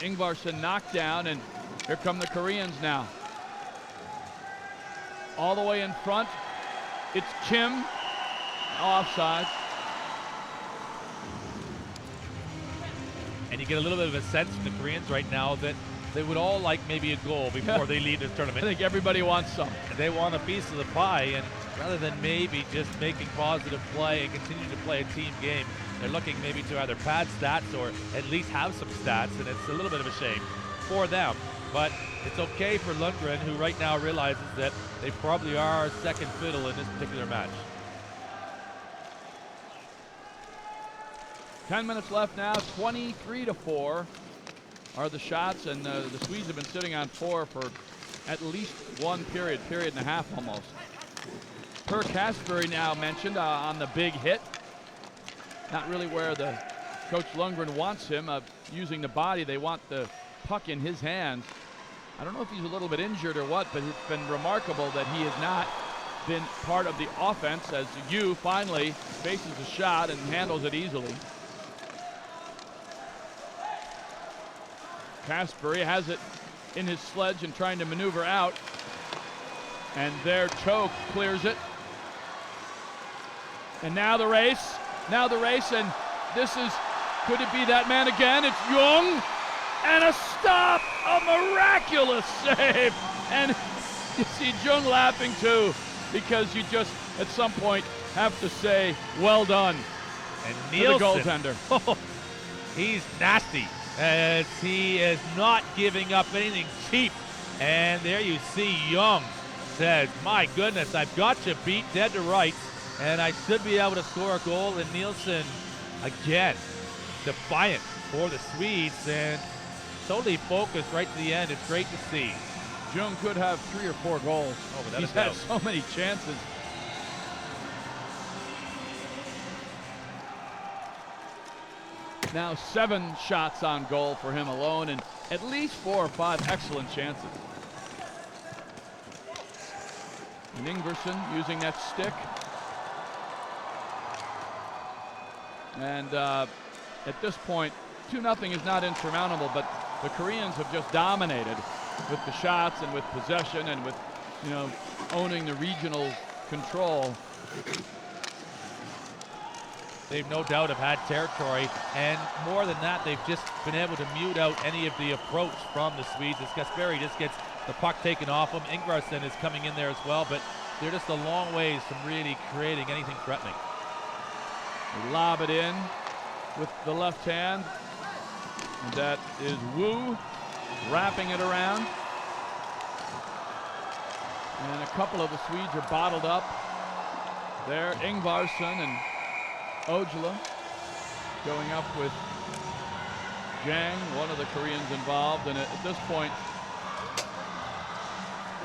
Ingvarsson knocked down, and here come the Koreans now. All the way in front. It's Kim. Offside. And you get a little bit of a sense from the Koreans right now that they would all like maybe a goal before they leave this tournament. I think everybody wants some. They want a piece of the pie, and rather than maybe just making positive play and continue to play a team game, they're looking maybe to either pad stats or at least have some stats, and it's a little bit of a shame for them. But it's okay for Lundgren, who right now realizes that they probably are second fiddle in this particular match. 10 minutes left now, 23-4 are the shots, and the Swedes have been sitting on 4 for at least one period and a half almost. Per Kasperry now mentioned on the big hit. Not really where the Coach Lundgren wants him, using the body. They want the puck in his hands. I don't know if he's a little bit injured or what, but it's been remarkable that he has not been part of the offense as Yu finally faces a shot and handles it easily. Kasperry has it in his sledge and trying to maneuver out. And there Choke clears it. And now the race, and this is, could it be that man again? It's Jung, and a stop, a miraculous save. And you see Jung laughing too, because you just, at some point, have to say, well done. And Nilsson, Nilsson, the goaltender. He's nasty, as he is not giving up anything cheap. And there you see Jung says, my goodness, I've got you beat dead to rights, and I should be able to score a goal. And Nilsson, again, defiant for the Swedes, and totally focused right to the end. It's great to see. Jung could have 3 or 4 goals. Oh, without He's a doubt. had so many chances. Now 7 shots on goal for him alone, and at least 4 or 5 excellent chances. And Ingvarsson using that stick. And at this point, 2-0 is not insurmountable, but the Koreans have just dominated with the shots and with possession and with, you know, owning the regional control. They've no doubt have had territory, and more than that, they've just been able to mute out any of the approach from the Swedes. As Kasperry just gets the puck taken off him. Ingvarsson is coming in there as well, but they're just a long ways from really creating anything threatening. They lob it in with the left hand, and that is Wu wrapping it around. And a couple of the Swedes are bottled up. There, Ingvarsson and Ojala going up with Jang, one of the Koreans involved. And at this point,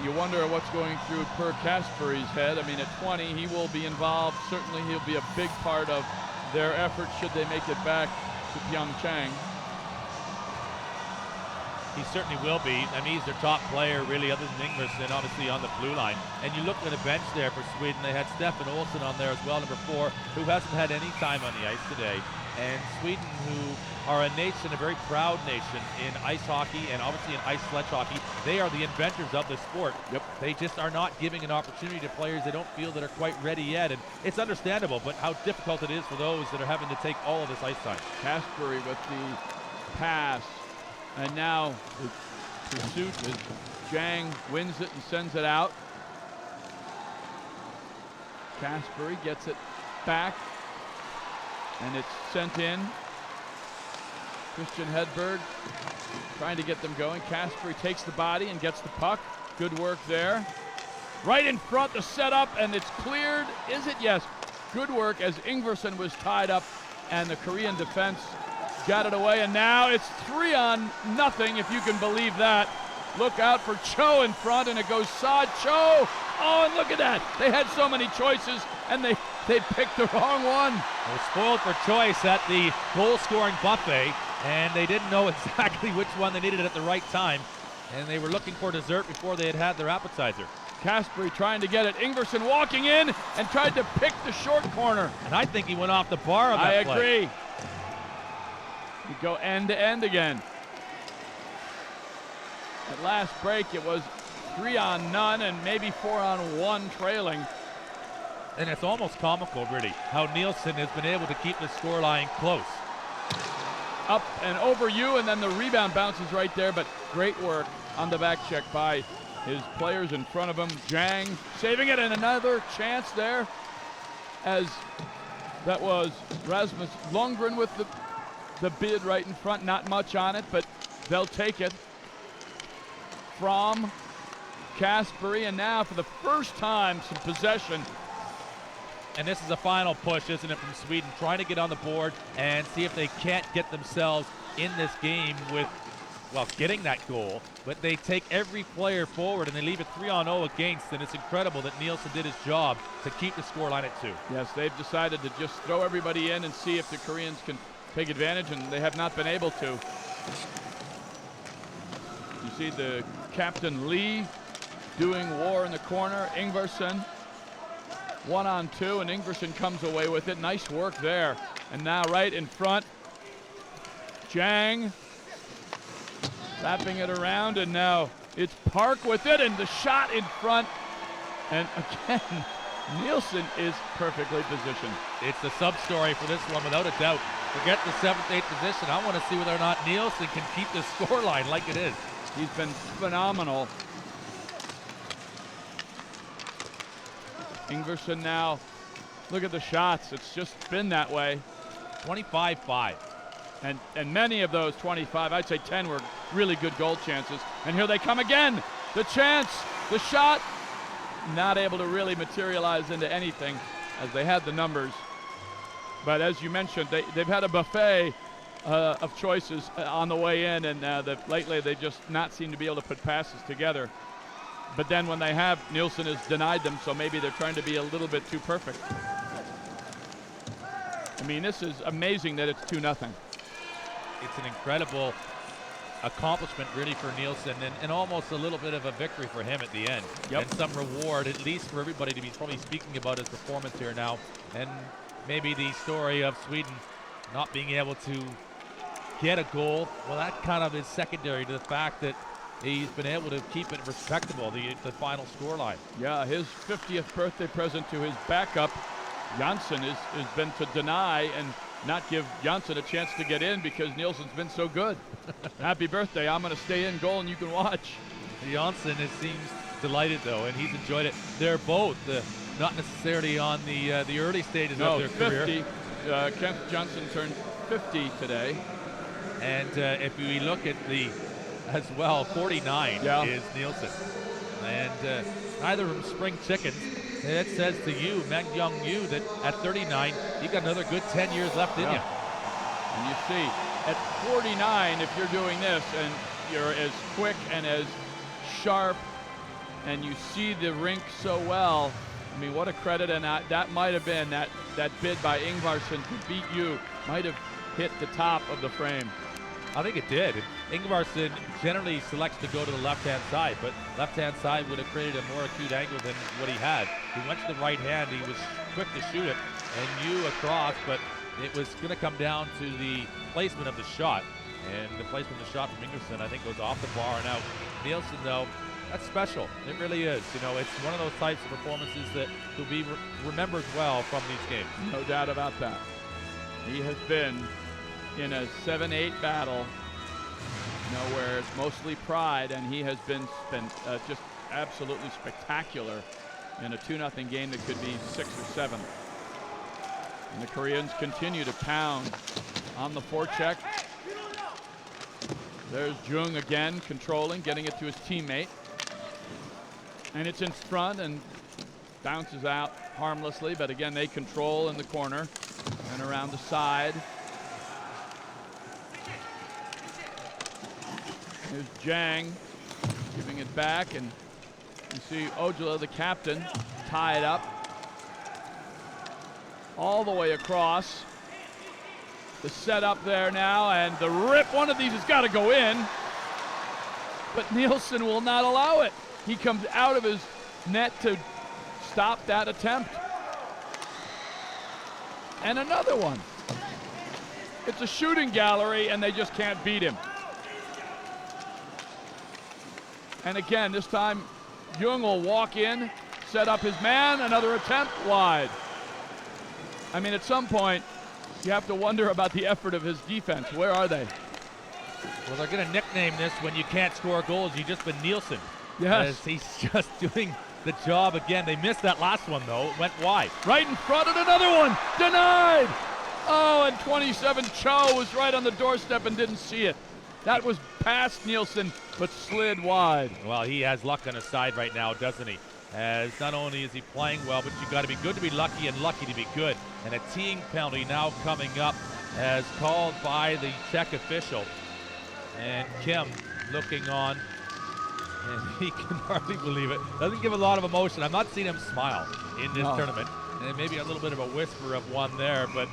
you wonder what's going through Per Kasperry's head. I mean, at 20, he will be involved. Certainly, he'll be a big part of their effort should they make it back to Pyeongchang. He certainly will be. I mean, he's their top player, really, other than Ingvarsson, obviously on the blue line. And you look at the bench there for Sweden. They had Stefan Olsson on there as well, number 4, who hasn't had any time on the ice today. And Sweden, who are a nation, a very proud nation in ice hockey and obviously in ice sledge hockey. They are the inventors of the sport. Yep. They just are not giving an opportunity to players they don't feel that are quite ready yet. And it's understandable, but how difficult it is for those that are having to take all of this ice time. Kasperry with the pass. And now the pursuit as Jang wins it and sends it out. Kasperry gets it back, and it's sent in. Christian Hedberg trying to get them going. Kasperry takes the body and gets the puck. Good work there. Right in front, the setup, and it's cleared. Is it? Yes. Good work as Ingvarsson was tied up, and the Korean defense got it away, and now it's 3-0, if you can believe that. Look out for Cho in front, and it goes Saad Cho. Oh, and look at that. They had so many choices, and they picked the wrong one. They were spoiled for choice at the goal-scoring buffet, and they didn't know exactly which one they needed at the right time, and they were looking for dessert before they had their appetizer. Kasperry trying to get it. Ingvarsson walking in and tried to pick the short corner. And I think he went off the bar of that play. I agree. You go end to end again. At last break, it was 3-0 and maybe 4-1 trailing. And it's almost comical, really, how Nilsson has been able to keep the scoreline close. Up and over you, and then the rebound bounces right there, but great work on the back check by his players in front of him. Jang saving it, and another chance there, as that was Rasmus Lundgren with the bid right in front. Not much on it, but they'll take it from Kasperry, and now for the first time some possession. And this is a final push, isn't it, from Sweden, trying to get on the board and see if they can't get themselves in this game with well, getting that goal, but they take every player forward and they leave it 3-on-0 against, and it's incredible that Nilsson did his job to keep the scoreline at 2. Yes, they've decided to just throw everybody in and see if the Koreans can take advantage, and they have not been able to. You see the captain Lee doing war in the corner. Ingvarsson 1-on-2, and Ingvarsson comes away with it. Nice work there. And now right in front, Jang wrapping it around, and now it's Park with it, and the shot in front. And again, Nilsson is perfectly positioned. It's the sub-story for this one, without a doubt. Forget the 7th, 8th position. I want to see whether or not Nilsson can keep the scoreline like it is. He's been phenomenal. Ingvarsson now, look at the shots. It's just been that way. 25-5. And many of those 25, I'd say 10 were really good goal chances. And here they come again. The chance, the shot, not able to really materialize into anything as they had the numbers. But as you mentioned, they've had a buffet of choices on the way in, and lately they just not seem to be able to put passes together. But then when they have, Nilsson has denied them, so maybe they're trying to be a little bit too perfect. I mean, this is amazing that it's 2-0. It's an incredible accomplishment really for Nilsson, and almost a little bit of a victory for him at the end. Yep. And some reward, at least for everybody to be probably speaking about his performance here now. And maybe the story of Sweden not being able to get a goal, well, that kind of is secondary to the fact that he's been able to keep it respectable, the final scoreline. Yeah, his 50th birthday present to his backup, Janssen, has been to deny and not give Janssen a chance to get in because Nilsson's been so good. Happy birthday, I'm going to stay in goal and you can watch. Janssen seems delighted though, and he's enjoyed it. They're both not necessarily on the early stages of their 50. career. Kent Johnson turned 50 today. And if we look at the, as well, 49 is Nilsson. And neither of them spring chickens. And that says to you, Meng Young Yu, that at 39, you got another good 10 years left in you. And you see, at 49, if you're doing this and you're as quick and as sharp and you see the rink so well, I mean, what a credit. And that might have been, that bid by Ingvarsson to beat you might have hit the top of the frame. I think it did. Ingvarsson generally selects to go to the left-hand side, but left-hand side would have created a more acute angle than what he had. He went to the right hand, he was quick to shoot it, and Yu across, but it was going to come down to the placement of the shot. And the placement of the shot from Ingvarsson, I think, goes off the bar and out. Nilsson, though, that's special. It really is. You know, it's one of those types of performances that will be remembered well from these games. No doubt about that. He has been in a 7-8 battle, you know, where it's mostly pride, and he has been just absolutely spectacular in a 2-0 game that could be 6 or 7. And the Koreans continue to pound on the forecheck. There's Jung again, controlling, getting it to his teammate. And it's in front and bounces out harmlessly, but again, they control in the corner and around the side. Here's Jang giving it back, and you see Ojala, the captain, tie it up all the way across. The setup there now, and the rip. One of these has got to go in, but Nilsson will not allow it. He comes out of his net to stop that attempt. And another one. It's a shooting gallery, and they just can't beat him. And again, this time, Jung will walk in, set up his man, another attempt wide. I mean, at some point, you have to wonder about the effort of his defense. Where are they? Well, they're going to nickname this when you can't score goals. You've just been Nilsson. Yes. He's just doing the job again. They missed that last one, though. It went wide. Right in front of another one. Denied. Oh, and 27 Cho was right on the doorstep and didn't see it. That was past Nilsson, but slid wide. Well, he has luck on his side right now, doesn't he? As not only is he playing well, but you got to be good to be lucky and lucky to be good. And a team penalty now coming up as called by the Czech official. And Kim looking on, and he can hardly believe it. Doesn't give a lot of emotion. I'm not seeing him smile in this tournament. And maybe a little bit of a whisper of one there, but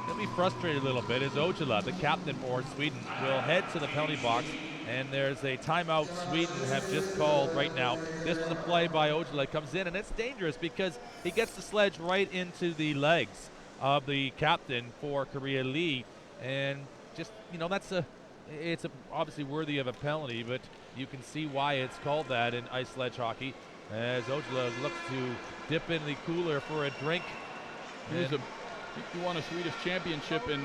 he'll be frustrated a little bit as Ojala, the captain for Sweden, will head to the penalty box. And there's a timeout Sweden have just called right now. This was a play by Ojala, comes in, and it's dangerous because he gets the sledge right into the legs of the captain for Korea Lee. And just, it's obviously worthy of a penalty, but you can see why it's called that in ice sledge hockey, as Ojala looks to dip in the cooler for a drink. He won a Swedish championship in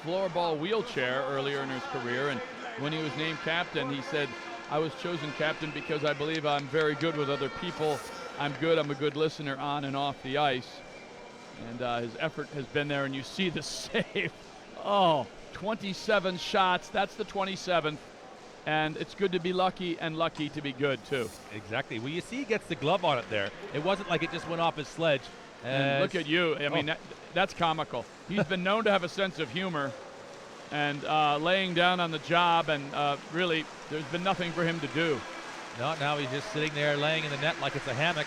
floorball wheelchair earlier in his career, and when he was named captain, he said, "I was chosen captain because I believe I'm very good with other people. I'm a good listener on and off the ice." And his effort has been there, and you see the save. 27 shots, that's the 27th. And it's good to be lucky and lucky to be good, too. Exactly. Well, you see he gets the glove on it there. It wasn't like it just went off his sledge. And look at you. I mean, that's comical. He's been known to have a sense of humor and laying down on the job, and really, there's been nothing for him to do. No, now he's just sitting there laying in the net like it's a hammock,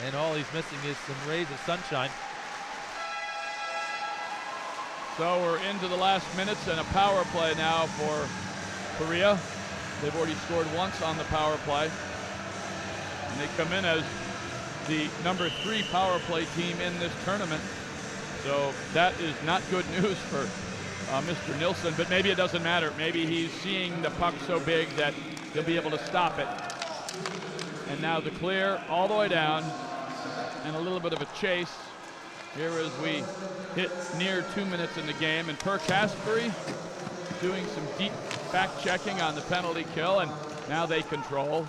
and all he's missing is some rays of sunshine. So we're into the last minutes and a power play now for Korea. They've already scored once on the power play. And they come in as the number 3 power play team in this tournament. So that is not good news for Mr. Nilsson, but maybe it doesn't matter. Maybe he's seeing the puck so big that he'll be able to stop it. And now the clear all the way down and a little bit of a chase. Here as we hit near 2 minutes in the game, and Per Kaspery doing some deep fact checking on the penalty kill, and now they control.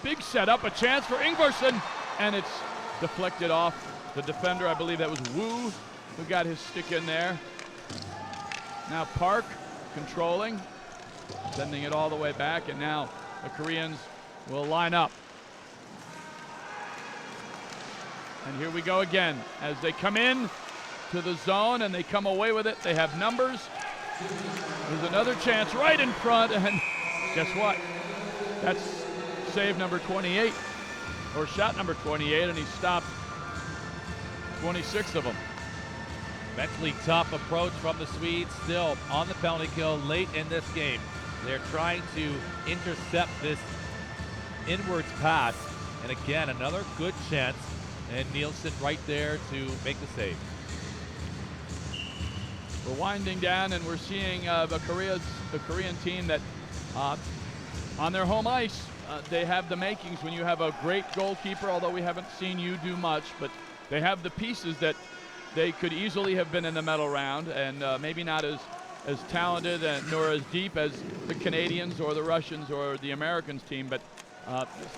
Big setup, a chance for Ingvarsson, and it's deflected off the defender. I believe that was Wu who got his stick in there. Now Park controlling, sending it all the way back, and now the Koreans will line up. And here we go again as they come in to the zone and they come away with it. They have numbers. There's another chance right in front, and guess what? That's save number 28, or shot number 28, and he stopped 26 of them. Mentally tough approach from the Swedes, still on the penalty kill late in this game. They're trying to intercept this inwards pass, and again another good chance, and Nilsson right there to make the save. We're winding down, and we're seeing the Korean team that on their home ice they have the makings. When you have a great goalkeeper, although we haven't seen you do much, but they have the pieces that they could easily have been in the medal round, and maybe not as talented nor as deep as the Canadians or the Russians or the Americans team, but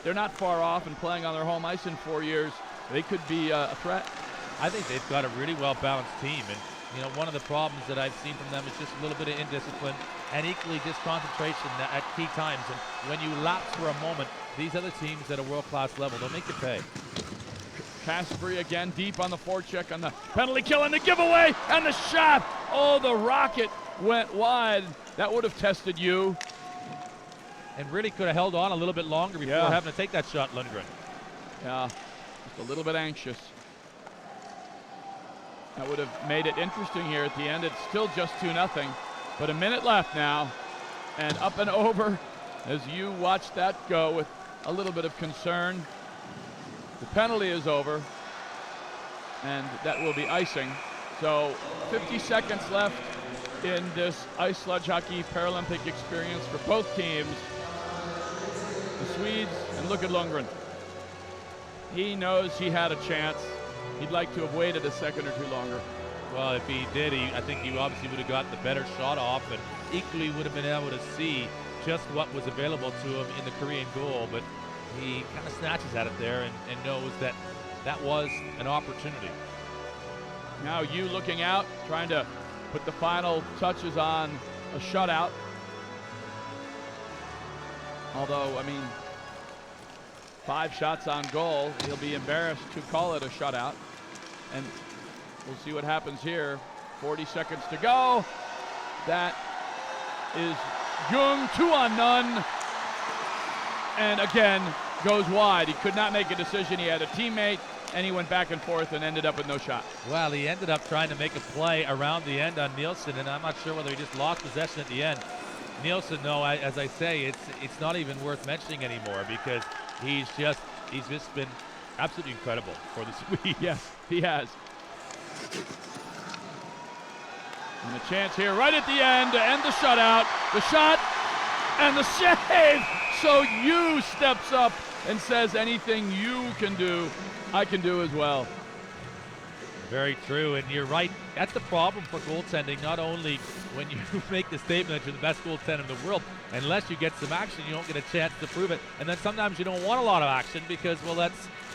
they're not far off, and playing on their home ice in 4 years, they could be a threat. I think they've got a really well-balanced team, and one of the problems that I've seen from them is just a little bit of indiscipline and equally just concentration at key times. And when you lapse for a moment, these other teams at a world-class level, they'll make you pay. Kaspery again deep on the forecheck on the penalty kill, and the giveaway and the shot. Oh, the rocket went wide. That would have tested you. And really could have held on a little bit longer before having to take that shot, Lundgren. Yeah, just a little bit anxious. That would have made it interesting here at the end. It's still just 2-0, but a minute left now, and up and over as you watch that go with a little bit of concern. The penalty is over, and that will be icing. So 50 seconds left in this ice sledge hockey Paralympic experience for both teams. The Swedes, and look at Lundgren. He knows he had a chance. He'd like to have waited a second or two longer. Well, if he did, I think he obviously would have got the better shot off, and equally would have been able to see just what was available to him in the Korean goal. But he kind of snatches at it there and knows that that was an opportunity. Now you looking out, trying to put the final touches on a shutout. Although, I mean, 5 shots on goal, he'll be embarrassed to call it a shutout. And We'll see what happens here. 40 seconds to go. That is Jung, 2 on none. And again, goes wide. He could not make a decision. He had a teammate, and he went back and forth and ended up with no shot. Well, he ended up trying to make a play around the end on Nilsson, and I'm not sure whether he just lost possession at the end. Nilsson, no, as I say, it's not even worth mentioning anymore because he's just been absolutely incredible for the Swedes. Yes, he has. And a chance here right at the end to end the shutout. The shot and the save. So Yu steps up and says, anything you can do, I can do as well. Very true, and you're right. That's the problem for goaltending. Not only when you make the statement that you're the best goaltender in the world, unless you get some action, you don't get a chance to prove it. And then sometimes you don't want a lot of action because, well,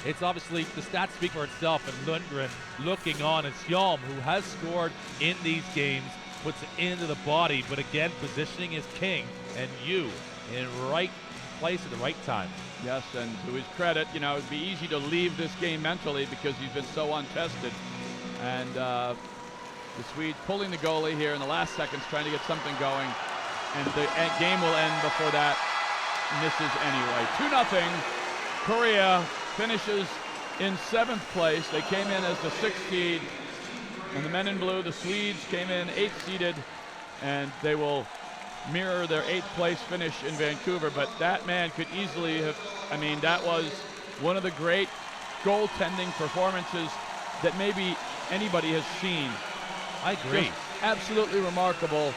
it's obviously the stats speak for itself. And Lundgren looking on, and Hjalm, who has scored in these games, puts it into the body. But again, positioning is king, and you in right place at the right time. Yes, and to his credit, you know, it'd be easy to leave this game mentally because he's been so untested. And the Swedes pulling the goalie here in the last seconds, trying to get something going. And the game will end before that misses anyway. 2-0. Korea finishes in 7th place. They came in as the 6th seed. And the men in blue, the Swedes, came in 8th seeded. And they will mirror their 8th place finish in Vancouver. But that man could easily have, I mean, that was one of the great goaltending performances that maybe anybody has seen. I agree. Just absolutely remarkable.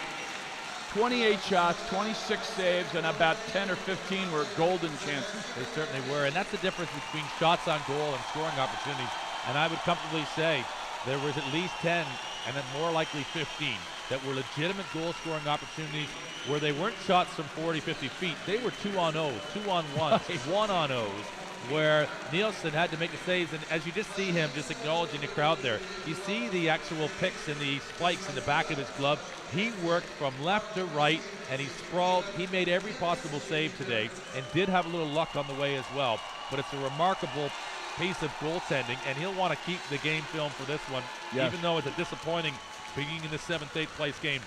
28 shots, 26 saves, and about 10 or 15 were golden chances. They certainly were, and that's the difference between shots on goal and scoring opportunities. And I would comfortably say there was at least 10, and then more likely 15, that were legitimate goal-scoring opportunities where they weren't shots from 40, 50 feet. They were 2-on-0s, 2-on-1s, 1-on-0s, where Nilsson had to make the saves. And as you just see him just acknowledging the crowd there, you see the actual picks and the spikes in the back of his glove. He worked from left to right, and he sprawled. He made every possible save today and did have a little luck on the way as well. But it's a remarkable piece of goaltending, and he'll want to keep the game film for this one. Yes. Even though it's a disappointing beginning in the 7th, 8th place game.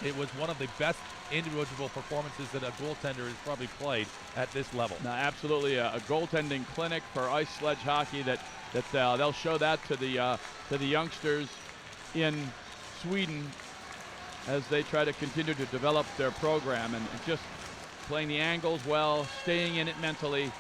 It was one of the best individual performances that a goaltender has probably played at this level. No, absolutely a goaltending clinic for ice sledge hockey that they'll show that to the youngsters in Sweden as they try to continue to develop their program and just playing the angles well, staying in it mentally,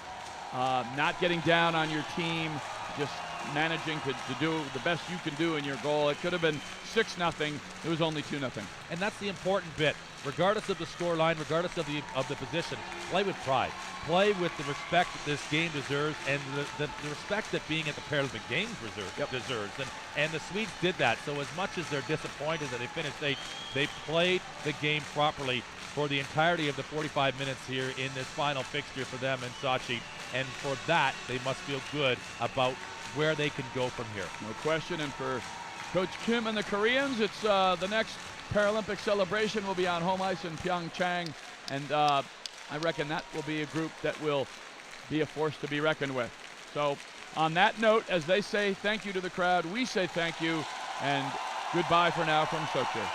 not getting down on your team, just managing to do the best you can do in your goal. It could have been 6-0. It was only 2-0. And that's the important bit. Regardless of the score line, regardless of the position, play with pride. Play with the respect that this game deserves and the respect that being at the Paralympic Games deserves. And the Swedes did that. So as much as they're disappointed that they finished 8th, they played the game properly for the entirety of the 45 minutes here in this final fixture for them in Sochi. And for that, they must feel good about where they can go from here. No question. And for Coach Kim and the Koreans, it's the next Paralympic celebration will be on home ice in Pyeongchang. And I reckon that will be a group that will be a force to be reckoned with. So on that note, as they say thank you to the crowd, we say thank you and goodbye for now from Sochi.